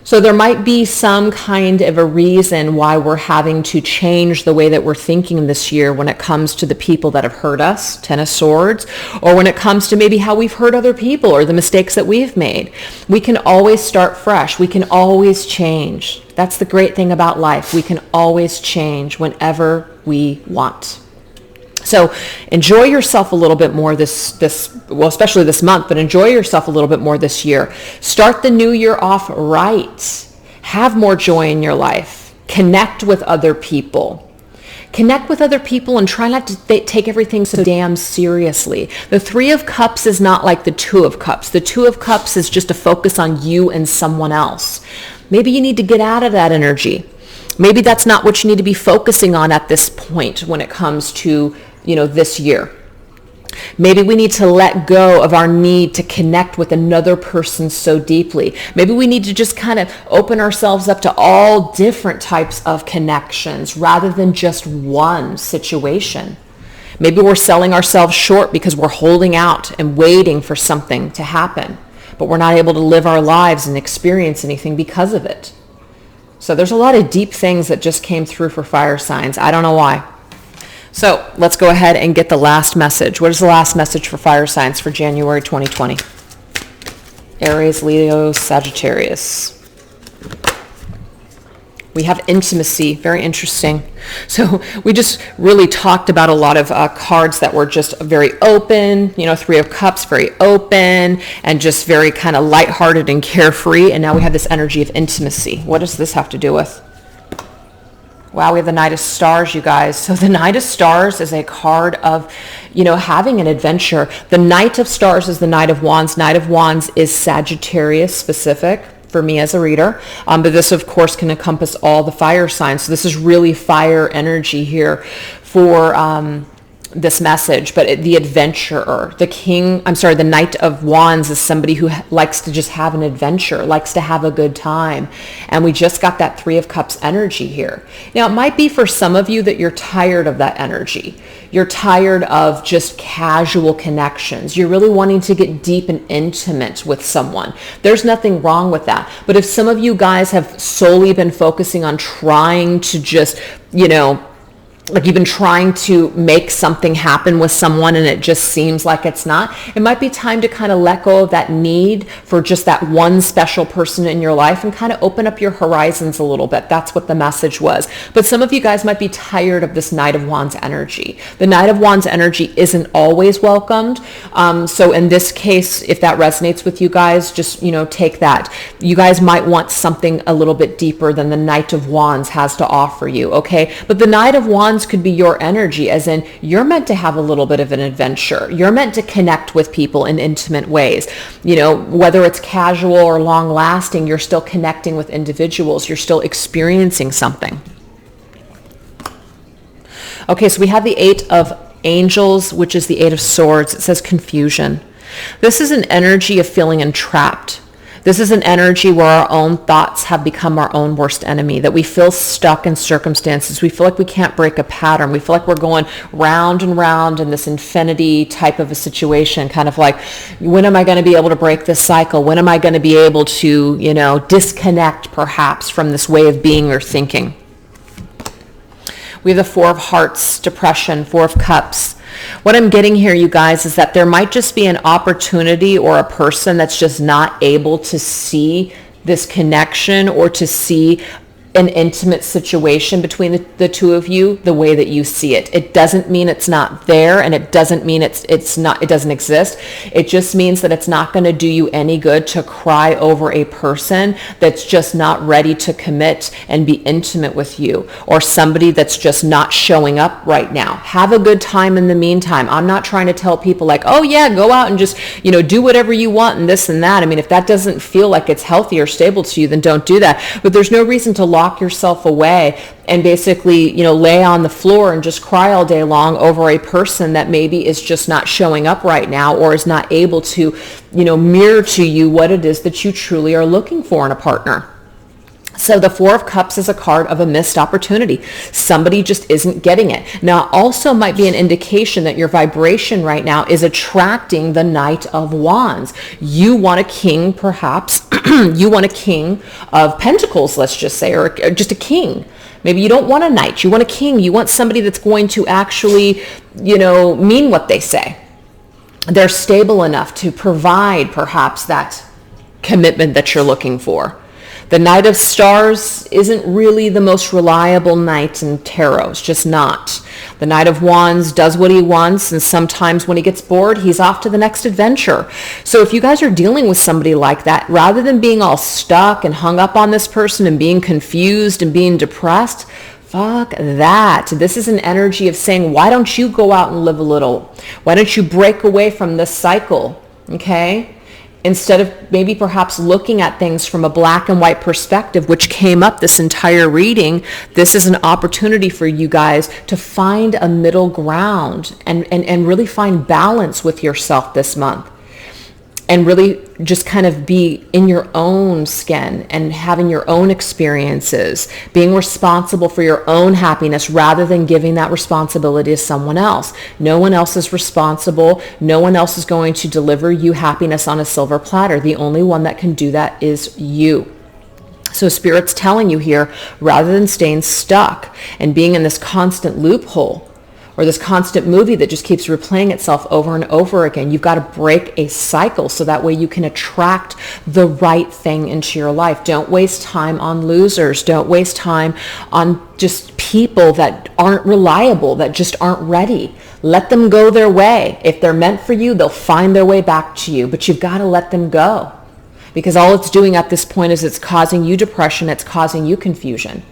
S1: So there might be some kind of a reason why we're having to change the way that we're thinking this year when it comes to the people that have hurt us, 10 of Swords, or when it comes to maybe how we've hurt other people or the mistakes that we've made. We can always start fresh. We can always change. That's the great thing about life. We can always change whenever we want. So enjoy yourself a little bit more especially this month, but enjoy yourself a little bit more this year. Start the new year off right. Have more joy in your life. Connect with other people. Connect with other people and try not to take everything so damn seriously. The Three of Cups is not like the Two of Cups. The Two of Cups is just a focus on you and someone else. Maybe you need to get out of that energy. Maybe that's not what you need to be focusing on at this point when it comes to this year. Maybe we need to let go of our need to connect with another person so deeply. Maybe we need to just kind of open ourselves up to all different types of connections rather than just one situation. Maybe we're selling ourselves short because we're holding out and waiting for something to happen. but we're not able to live our lives and experience anything because of it. So there's a lot of deep things that just came through for fire signs. I don't know why. So let's go ahead and get the last message. What is the last message for fire signs for January 2020? Aries, Leo, Sagittarius. We have intimacy, very interesting. So we just really talked about a lot of cards that were just very open, Three of Cups, very open and just very kind of lighthearted and carefree. And now we have this energy of intimacy. What does this have to do with? Wow, we have the Knight of Stars, you guys. So the Knight of Stars is a card of, having an adventure. The Knight of Stars is the Knight of Wands. Knight of Wands is Sagittarius specific for me as a reader. But this, of course, can encompass all the fire signs. So this is really fire energy here for this message. But the adventurer, the Knight of Wands is somebody who likes to just have an adventure, likes to have a good time. And we just got that Three of Cups energy here. Now, it might be for some of you that you're tired of that energy. You're tired of just casual connections. You're really wanting to get deep and intimate with someone. There's nothing wrong with that. But if some of you guys have solely been focusing on trying to just, like you've been trying to make something happen with someone and it just seems like it's not, it might be time to kind of let go of that need for just that one special person in your life and kind of open up your horizons a little bit. That's what the message was. But some of you guys might be tired of this Knight of Wands energy. The Knight of Wands energy isn't always welcomed. So in this case, if that resonates with you guys, just, take that. You guys might want something a little bit deeper than the Knight of Wands has to offer you, okay? But the Knight of Wands could be your energy, as in you're meant to have a little bit of an adventure. You're meant to connect with people in intimate ways. Whether it's casual or long lasting, you're still connecting with individuals. You're still experiencing something. Okay, so we have the Eight of Angels, which is the Eight of Swords. It says confusion. This is an energy of feeling entrapped. This is an energy where our own thoughts have become our own worst enemy, that we feel stuck in circumstances. We feel like we can't break a pattern. We feel like we're going round and round in this infinity type of a situation, kind of like, when am I going to be able to break this cycle? When am I going to be able to, disconnect perhaps from this way of being or thinking? We have the Four of Hearts, depression, Four of Cups. What I'm getting here, you guys, is that there might just be an opportunity or a person that's just not able to see this connection or to see an intimate situation between the two of you the way that you see it. It doesn't mean it's not there, and it doesn't mean it doesn't exist. It just means that it's not going to do you any good to cry over a person that's just not ready to commit and be intimate with you, or somebody that's just not showing up right now. Have a good time in the meantime. I'm not trying to tell people like, oh yeah, go out and just, do whatever you want and this and that. I mean, if that doesn't feel like it's healthy or stable to you, then don't do that. But there's no reason to lock yourself away and basically, lay on the floor and just cry all day long over a person that maybe is just not showing up right now, or is not able to, mirror to you what it is that you truly are looking for in a partner. So the Four of Cups is a card of a missed opportunity. Somebody just isn't getting it. Now, also might be an indication that your vibration right now is attracting the Knight of Wands. You want a king, perhaps. You want a king of pentacles, let's just say, or just a king. Maybe you don't want a knight. You want a king. You want somebody that's going to actually, mean what they say. They're stable enough to provide perhaps that commitment that you're looking for. The Knight of Stars isn't really the most reliable knight in tarot. It's just not. The Knight of Wands does what he wants, and sometimes when he gets bored, he's off to the next adventure. So if you guys are dealing with somebody like that, rather than being all stuck and hung up on this person and being confused and being depressed, fuck that. This is an energy of saying, why don't you go out and live a little? Why don't you break away from this cycle? Okay? Instead of maybe perhaps looking at things from a black and white perspective, which came up this entire reading, this is an opportunity for you guys to find a middle ground and really find balance with yourself this month. and really just kind of be in your own skin and having your own experiences, being responsible for your own happiness rather than giving that responsibility to someone else. No one else is responsible. No one else is going to deliver you happiness on a silver platter. The only one that can do that is you. So Spirit's telling you here, rather than staying stuck and being in this constant loophole, or this constant movie that just keeps replaying itself over and over again. You've got to break a cycle so that way you can attract the right thing into your life. Don't waste time on losers. Don't waste time on just people that aren't reliable, that just aren't ready. Let them go their way. If they're meant for you, they'll find their way back to you, but you've got to let them go. Because all it's doing at this point is it's causing you depression, it's causing you confusion.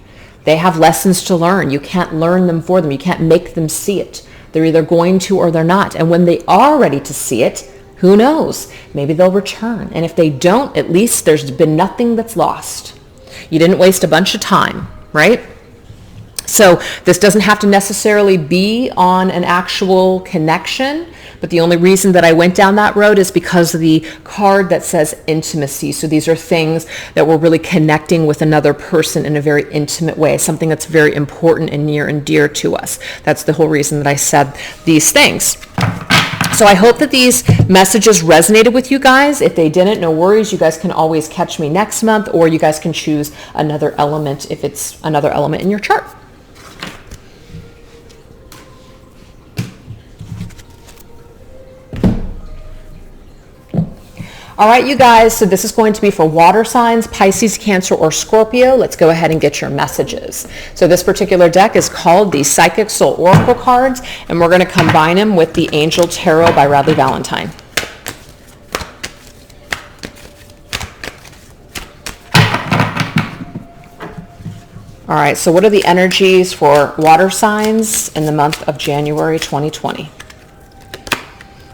S1: They have lessons to learn. You can't learn them for them. You can't make them see it. They're either going to or they're not. And when they are ready to see it, who knows? Maybe they'll return. And if they don't, at least there's been nothing that's lost. You didn't waste a bunch of time, right? So this doesn't have to necessarily be on an actual connection, but the only reason that I went down that road is because of the card that says intimacy. So these are things that we're really connecting with another person in a very intimate way, something that's very important and near and dear to us. That's the whole reason that I said these things. So I hope that these messages resonated with you guys. If they didn't, no worries. You guys can always catch me next month, or you guys can choose another element if it's another element in your chart. All right, you guys, so this is going to be for water signs, Pisces, Cancer, or Scorpio. Let's go ahead and get your messages. So this particular deck is called the Psychic Soul Oracle cards, and we're going to combine them with the Angel Tarot by Radleigh Valentine. All right, so what are the energies for water signs in the month of January 2020?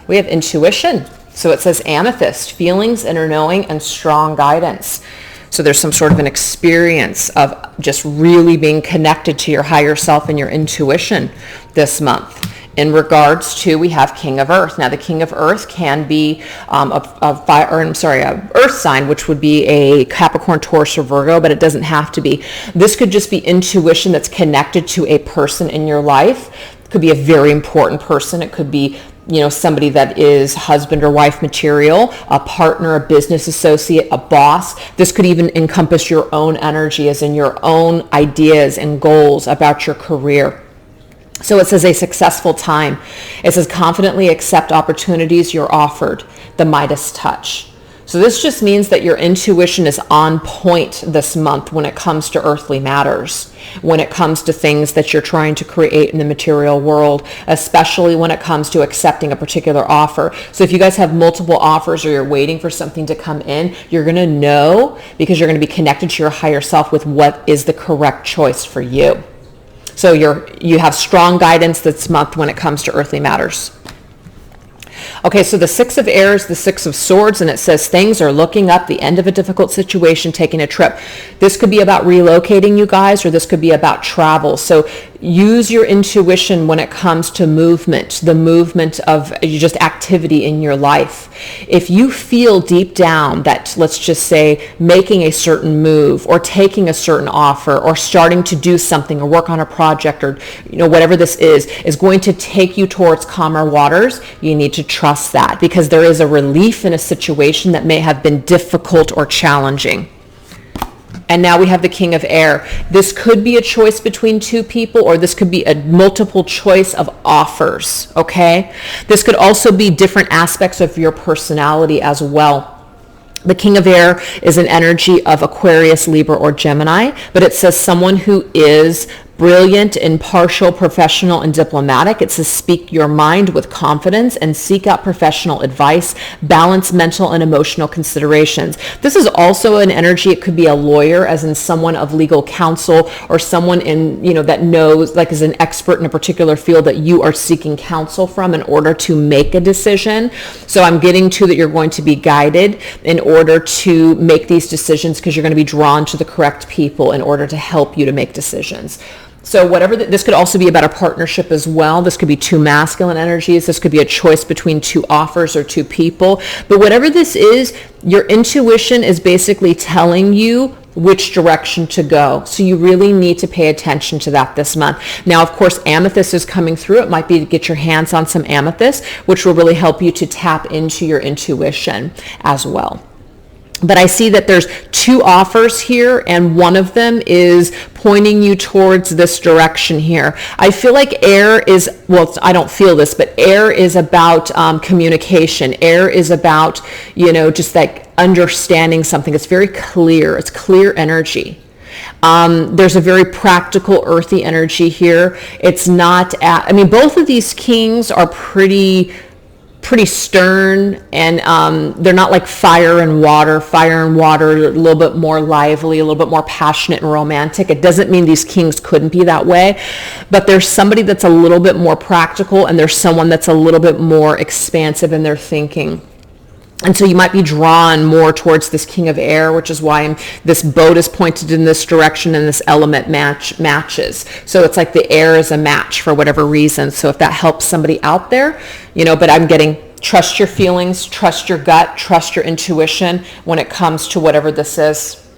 S1: We have intuition. So it says amethyst, feelings, inner knowing, and strong guidance. So there's some sort of an experience of just really being connected to your higher self and your intuition this month. In regards to, we have King of Earth. Now the King of Earth can be a Earth sign, which would be a Capricorn, Taurus, or Virgo, but it doesn't have to be. This could just be intuition that's connected to a person in your life. It could be a very important person. It could be somebody that is husband or wife material, a partner, a business associate, a boss. This could even encompass your own energy, as in your own ideas and goals about your career. So it says a successful time. It says confidently accept opportunities you're offered, the Midas touch. So this just means that your intuition is on point this month when it comes to earthly matters, when it comes to things that you're trying to create in the material world, especially when it comes to accepting a particular offer. So if you guys have multiple offers, or you're waiting for something to come in, you're going to know, because you're going to be connected to your higher self with what is the correct choice for you. So you have strong guidance this month when it comes to earthly matters. Okay, so the Six of Air is the Six of Swords, and it says things are looking up, the end of a difficult situation, taking a trip. This could be about relocating, you guys, or this could be about travel. So use your intuition when it comes to movement, the movement of just activity in your life. If you feel deep down that, let's just say, making a certain move or taking a certain offer or starting to do something or work on a project, or whatever this is going to take you towards calmer waters, you need to trust that, because there is a relief in a situation that may have been difficult or challenging. And now we have the King of Air. This could be a choice between two people, or this could be a multiple choice of offers, okay? This could also be different aspects of your personality as well. The King of Air is an energy of Aquarius, Libra, or Gemini, but it says someone who is brilliant, impartial, professional, and diplomatic. It says speak your mind with confidence and seek out professional advice, balance mental and emotional considerations. This is also an energy, it could be a lawyer, as in someone of legal counsel, or someone in, that knows, like is an expert in a particular field that you are seeking counsel from in order to make a decision. So I'm getting to that you're going to be guided in order to make these decisions, because you're going to be drawn to the correct people in order to help you to make decisions. So whatever, this could also be about a partnership as well. This could be two masculine energies. This could be a choice between two offers or two people. But whatever this is, your intuition is basically telling you which direction to go. So you really need to pay attention to that this month. Now, of course, amethyst is coming through. It might be to get your hands on some amethyst, which will really help you to tap into your intuition as well. But I see that there's two offers here, and one of them is pointing you towards this direction here. I feel like air is, well, I don't feel this, but air is about communication. Air is about, just like understanding something. It's very clear. It's clear energy. There's a very practical, earthy energy here. It's not, both of these kings are pretty stern, and they're not like fire and water, a little bit more lively, a little bit more passionate and romantic. It doesn't mean these kings couldn't be that way, but there's somebody that's a little bit more practical, and there's someone that's a little bit more expansive in their thinking. And so you might be drawn more towards this king of air, which is why this boat is pointed in this direction, and this element matches. So it's like the air is a match for whatever reason. So if that helps somebody out there, but I'm getting trust your feelings, trust your gut, trust your intuition when it comes to whatever this is.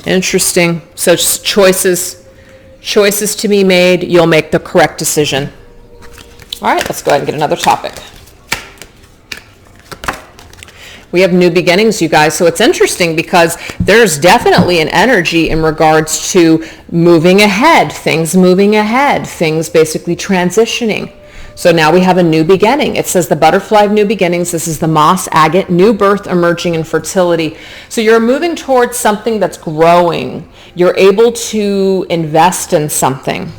S1: Interesting. So just choices to be made. You'll make the correct decision. All right, let's go ahead and get another topic. We have new beginnings, you guys. So it's interesting because there's definitely an energy in regards to moving ahead, things basically transitioning. So now we have a new beginning. It says the butterfly of new beginnings. This is the moss agate, new birth emerging in fertility. So you're moving towards something that's growing. You're able to invest in something.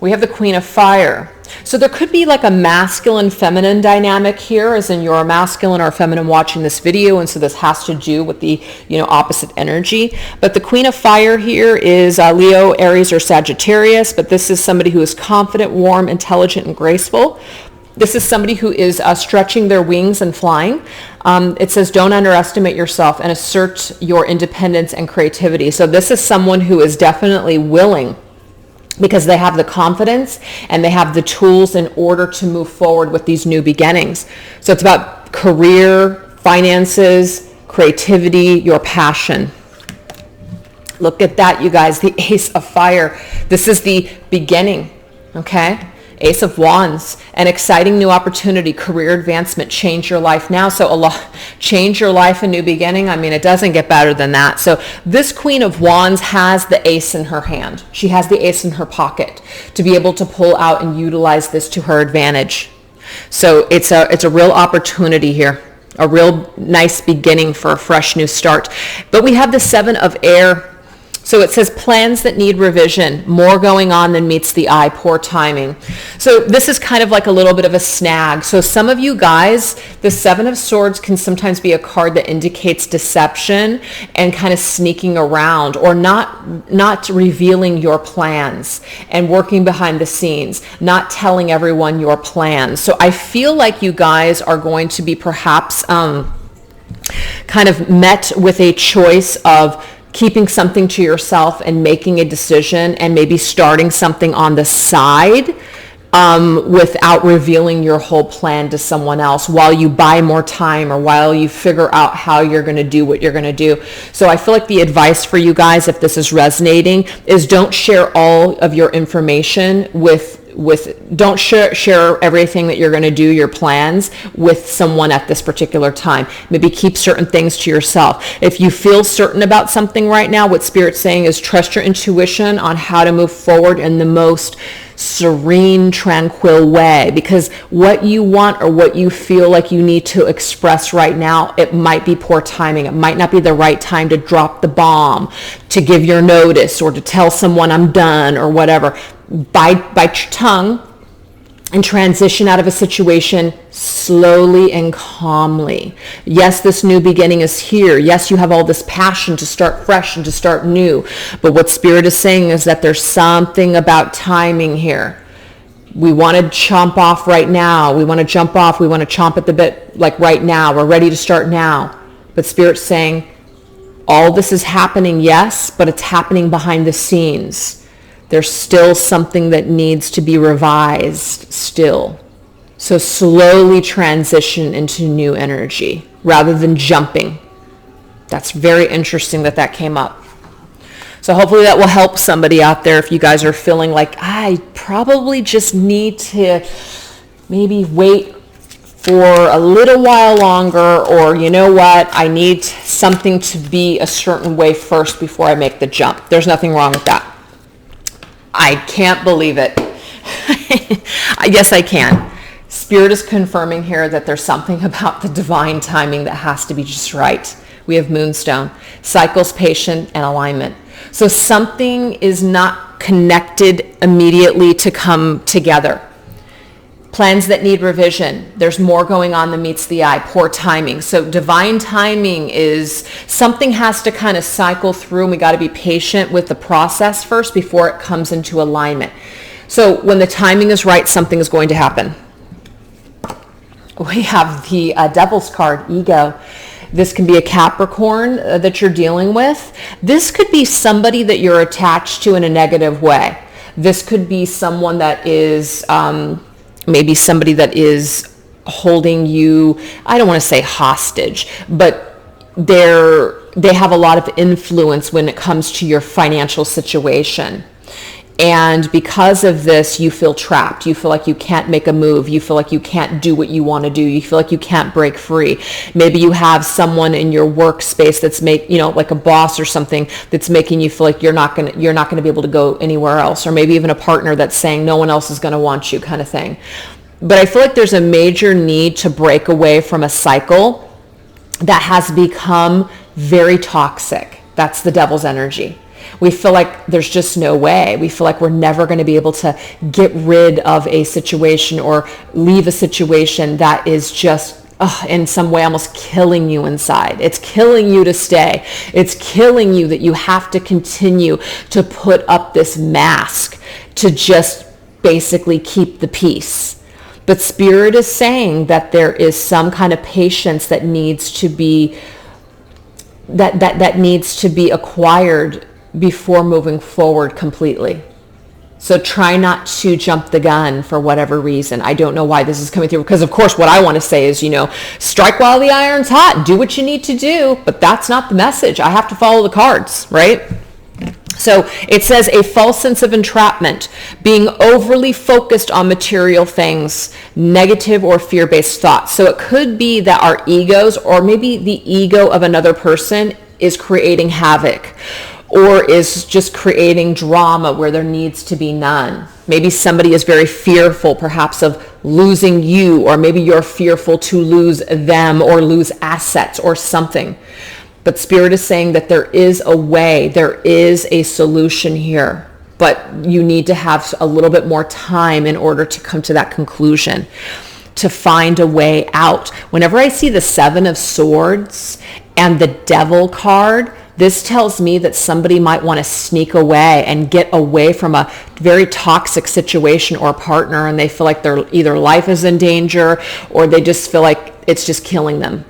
S1: We have the Queen of Fire. So there could be like a masculine-feminine dynamic here, as in you're a masculine or feminine watching this video, and so this has to do with the opposite energy. But the Queen of Fire here is Leo, Aries, or Sagittarius, but this is somebody who is confident, warm, intelligent, and graceful. This is somebody who is stretching their wings and flying. It says, don't underestimate yourself and assert your independence and creativity. So this is someone who is definitely willing, because they have the confidence and they have the tools in order to move forward with these new beginnings. So it's about career, finances, creativity, your passion. Look at that, you guys, the Ace of Fire. This is the beginning, okay? Ace of Wands, an exciting new opportunity, career advancement, change your life now. So change your life, a new beginning. It doesn't get better than that. So this Queen of Wands has the ace in her hand. She has the ace in her pocket to be able to pull out and utilize this to her advantage. So it's a real opportunity here, a real nice beginning for a fresh new start. But we have the Seven of Air. So it says plans that need revision, more going on than meets the eye, poor timing. So this is kind of like a little bit of a snag. So some of you guys, the Seven of Swords can sometimes be a card that indicates deception and kind of sneaking around, or not revealing your plans and working behind the scenes, not telling everyone your plans. So I feel like you guys are going to be perhaps kind of met with a choice of keeping something to yourself and making a decision, and maybe starting something on the side without revealing your whole plan to someone else, while you buy more time or while you figure out how you're going to do what you're going to do. So I feel like the advice for you guys, if this is resonating, is don't share all of your information don't share everything that you're going to do, your plans, with someone at this particular time. Maybe keep certain things to yourself. If you feel certain about something right now, what Spirit's saying is trust your intuition on how to move forward in the most serene, tranquil way, because what you want or what you feel like you need to express right now, it might be poor timing. It might not be the right time to drop the bomb, to give your notice, or to tell someone I'm done or whatever. Bite your tongue and transition out of a situation slowly and calmly. Yes, this new beginning is here. Yes, you have all this passion to start fresh and to start new. But what Spirit is saying is that there's something about timing here. We want to chomp off right now. We want to jump off. We want to chomp at the bit like right now. We're ready to start now. But Spirit's saying All this is happening, yes, but it's happening behind the scenes. There's still something that needs to be revised still. So slowly transition into new energy rather than jumping. That's very interesting that came up. So hopefully that will help somebody out there if you guys are feeling like, I probably just need to maybe wait for a little while longer, or you know what, I need something to be a certain way first before I make the jump. There's nothing wrong with that. I can't believe it. Yes, I can. Spirit is confirming here that there's something about the divine timing that has to be just right. We have Moonstone, cycles, patient, and alignment. So something is not connected immediately to come together. Plans that need revision. There's more going on than meets the eye. Poor timing. So divine timing is something has to kind of cycle through, and we got to be patient with the process first before it comes into alignment. So when the timing is right, something is going to happen. We have the Devil's card, ego. This can be a Capricorn that you're dealing with. This could be somebody that you're attached to in a negative way. This could be someone that is maybe somebody that is holding you, I don't want to say hostage, but they have a lot of influence when it comes to your financial situation. And because of this, you feel trapped. You feel like you can't make a move. You feel like you can't do what you want to do. You feel like you can't break free. Maybe you have someone in your workspace that's like a boss or something that's making you feel like you're not going to be able to go anywhere else. Or maybe even a partner that's saying no one else is going to want you, kind of thing. But I feel like there's a major need to break away from a cycle that has become very toxic. That's the Devil's energy. We feel like there's just no way. We feel like we're never going to be able to get rid of a situation or leave a situation that is just in some way almost killing you inside. It's killing you to stay. It's killing you that you have to continue to put up this mask to just basically keep the peace. But Spirit is saying that there is some kind of patience that needs to be that needs to be acquired before moving forward completely. So try not to jump the gun for whatever reason. I don't know why this is coming through, because of course what I want to say is, strike while the iron's hot, do what you need to do, but that's not the message. I have to follow the cards, right? So it says a false sense of entrapment, being overly focused on material things, negative or fear-based thoughts. So it could be that our egos, or maybe the ego of another person, is creating havoc, or is just creating drama where there needs to be none. Maybe somebody is very fearful perhaps of losing you, or maybe you're fearful to lose them or lose assets or something. But Spirit is saying that there is a way, there is a solution here, but you need to have a little bit more time in order to come to that conclusion, to find a way out. Whenever I see the Seven of Swords and the Devil card, this tells me that somebody might want to sneak away and get away from a very toxic situation or partner, and they feel like their either life is in danger, or they just feel like it's just killing them.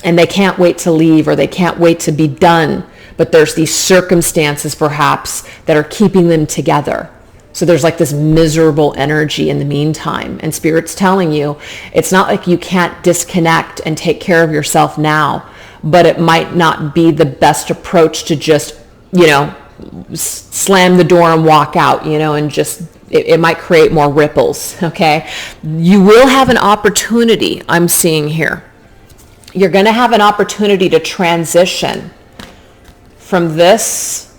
S1: And they can't wait to leave, or they can't wait to be done. But there's these circumstances perhaps that are keeping them together. So there's like this miserable energy in the meantime. And Spirit's telling you, it's not like you can't disconnect and take care of yourself now, but it might not be the best approach to just, slam the door and walk out, and just, it might create more ripples, okay? You will have an opportunity, I'm seeing here. You're going to have an opportunity to transition from this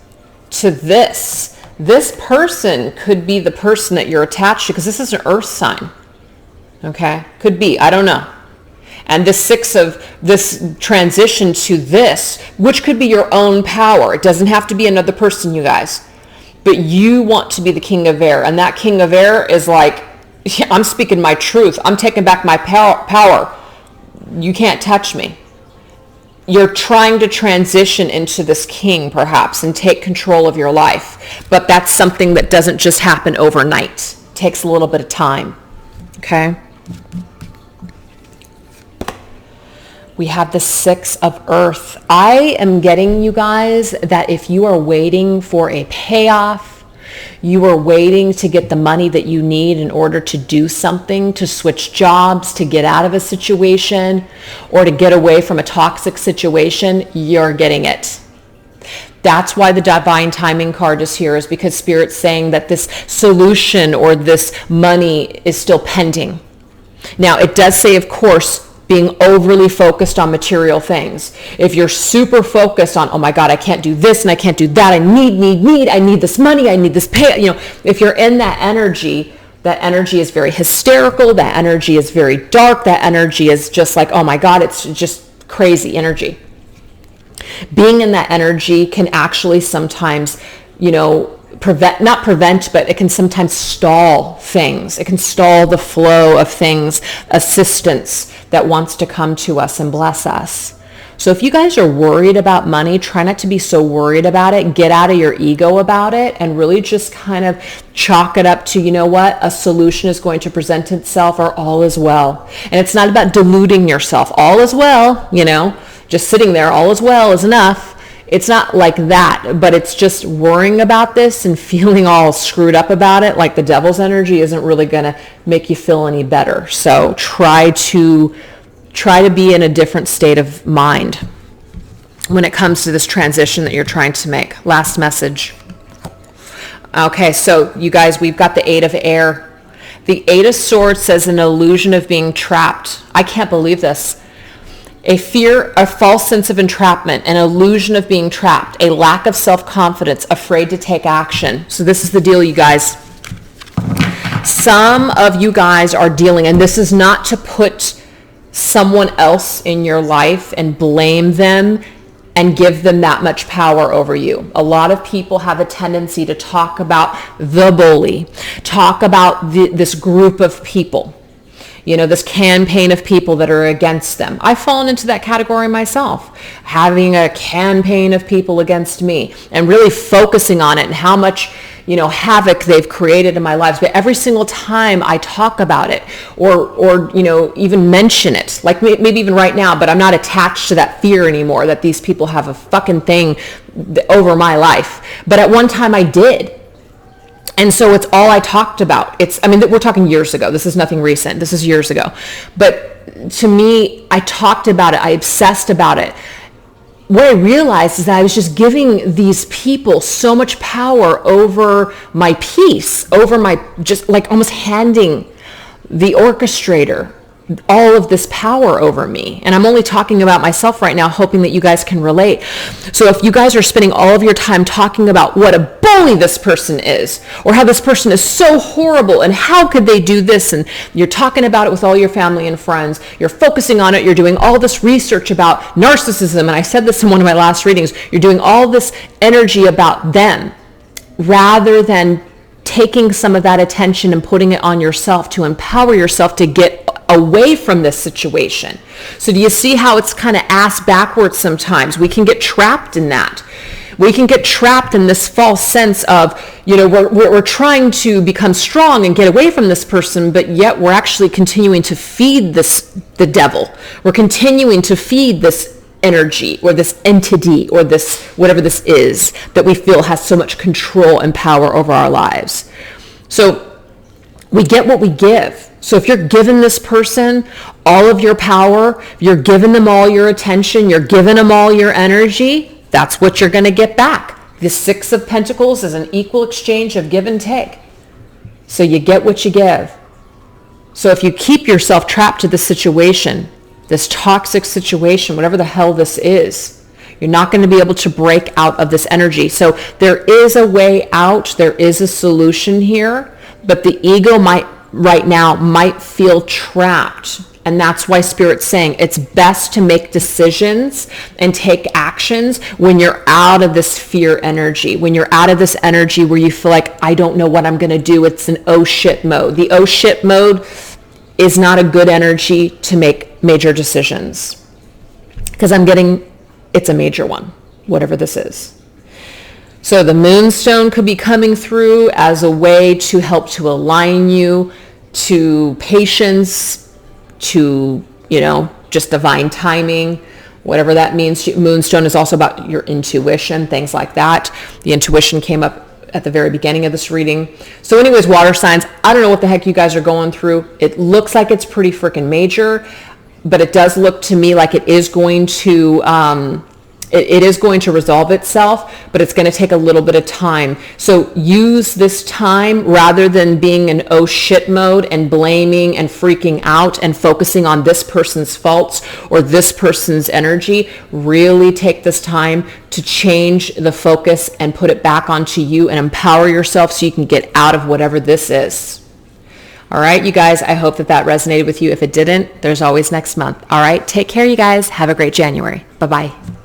S1: to this. This person could be the person that you're attached to, because this is an earth sign, okay? Could be, I don't know. And the six of this transition to this, which could be your own power. It doesn't have to be another person, you guys. But you want to be the king of air. And that king of air is like, I'm speaking my truth. I'm taking back my power. You can't touch me. You're trying to transition into this king, perhaps, and take control of your life. But that's something that doesn't just happen overnight. It takes a little bit of time. Okay? we have the 6 of earth. I am getting, you guys, that if you are waiting for a payoff, you are waiting to get the money that you need in order to do something, to switch jobs, to get out of a situation, or to get away from a toxic situation, you're getting it. That's why the divine timing card is here, is because Spirit's saying that this solution or this money is still pending. Now, it does say, of course, being overly focused on material things. If you're super focused on, oh my God, I can't do this and I can't do that. I need this money. I need this pay. If you're in that energy is very hysterical. That energy is very dark. That energy is just like, oh my God, it's just crazy energy. Being in that energy can actually sometimes, not prevent, but it can sometimes stall things. It can stall the flow of things, assistance that wants to come to us and bless us. So if you guys are worried about money, try not to be so worried about it. Get out of your ego about it and really just kind of chalk it up to, a solution is going to present itself, or all is well. And it's not about deluding yourself. All is well, just sitting there, all is well is enough. It's not like that, but it's just worrying about this and feeling all screwed up about it. Like the devil's energy isn't really going to make you feel any better. So try to be in a different state of mind when it comes to this transition that you're trying to make. Last message. Okay, so you guys, we've got the 8 of air. The 8 of swords says an illusion of being trapped. I can't believe this. A fear, a false sense of entrapment, an illusion of being trapped, a lack of self-confidence, afraid to take action. So this is the deal, you guys. Some of you guys are dealing, and this is not to put someone else in your life and blame them and give them that much power over you. A lot of people have a tendency to talk about the bully, talk about this group of people. This campaign of people that are against them. I've fallen into that category myself, having a campaign of people against me and really focusing on it and how much, havoc they've created in my lives. But every single time I talk about it or even mention it, like maybe even right now, but I'm not attached to that fear anymore that these people have a fucking thing over my life. But at one time I did. And so it's all I talked about. We're talking years ago. This is nothing recent. This is years ago. But to me, I talked about it. I obsessed about it. What I realized is that I was just giving these people so much power over my peace, over my, just like almost handing the orchestrator all of this power over me. And I'm only talking about myself right now, hoping that you guys can relate. So if you guys are spending all of your time talking about what a bully this person is, or how this person is so horrible, and how could they do this, and you're talking about it with all your family and friends, you're focusing on it, you're doing all this research about narcissism, and I said this in one of my last readings, you're doing all this energy about them, rather than taking some of that attention and putting it on yourself to empower yourself to get away from this situation. So do you see how it's kind of ass backwards sometimes? We can get trapped in that. We can get trapped in this false sense of, we're trying to become strong and get away from this person, but yet we're actually continuing to feed the devil. We're continuing to feed this energy or this entity or this, whatever this is, that we feel has so much control and power over our lives. So we get what we give. So if you're giving this person all of your power, you're giving them all your attention, you're giving them all your energy, that's what you're going to get back. The 6 of Pentacles is an equal exchange of give and take. So you get what you give. So if you keep yourself trapped to this situation, this toxic situation, whatever the hell this is, you're not going to be able to break out of this energy. So there is a way out. There is a solution here, but the ego right now might feel trapped. And that's why Spirit's saying it's best to make decisions and take actions when you're out of this fear energy, when you're out of this energy where you feel like, I don't know what I'm going to do. It's an oh shit mode. The oh shit mode is not a good energy to make major decisions, because I'm getting, it's a major one, whatever this is. So the moonstone could be coming through as a way to help to align you to patience, to, just divine timing, whatever that means. Moonstone is also about your intuition, things like that. The intuition came up at the very beginning of this reading. So anyways, water signs, I don't know what the heck you guys are going through. It looks like it's pretty freaking major, but it does look to me like it is going to it is going to resolve itself, but it's going to take a little bit of time. So use this time rather than being in oh shit mode and blaming and freaking out and focusing on this person's faults or this person's energy. Really take this time to change the focus and put it back onto you and empower yourself so you can get out of whatever this is. All right, you guys, I hope that that resonated with you. If it didn't, there's always next month. All right, take care, you guys. Have a great January. Bye-bye.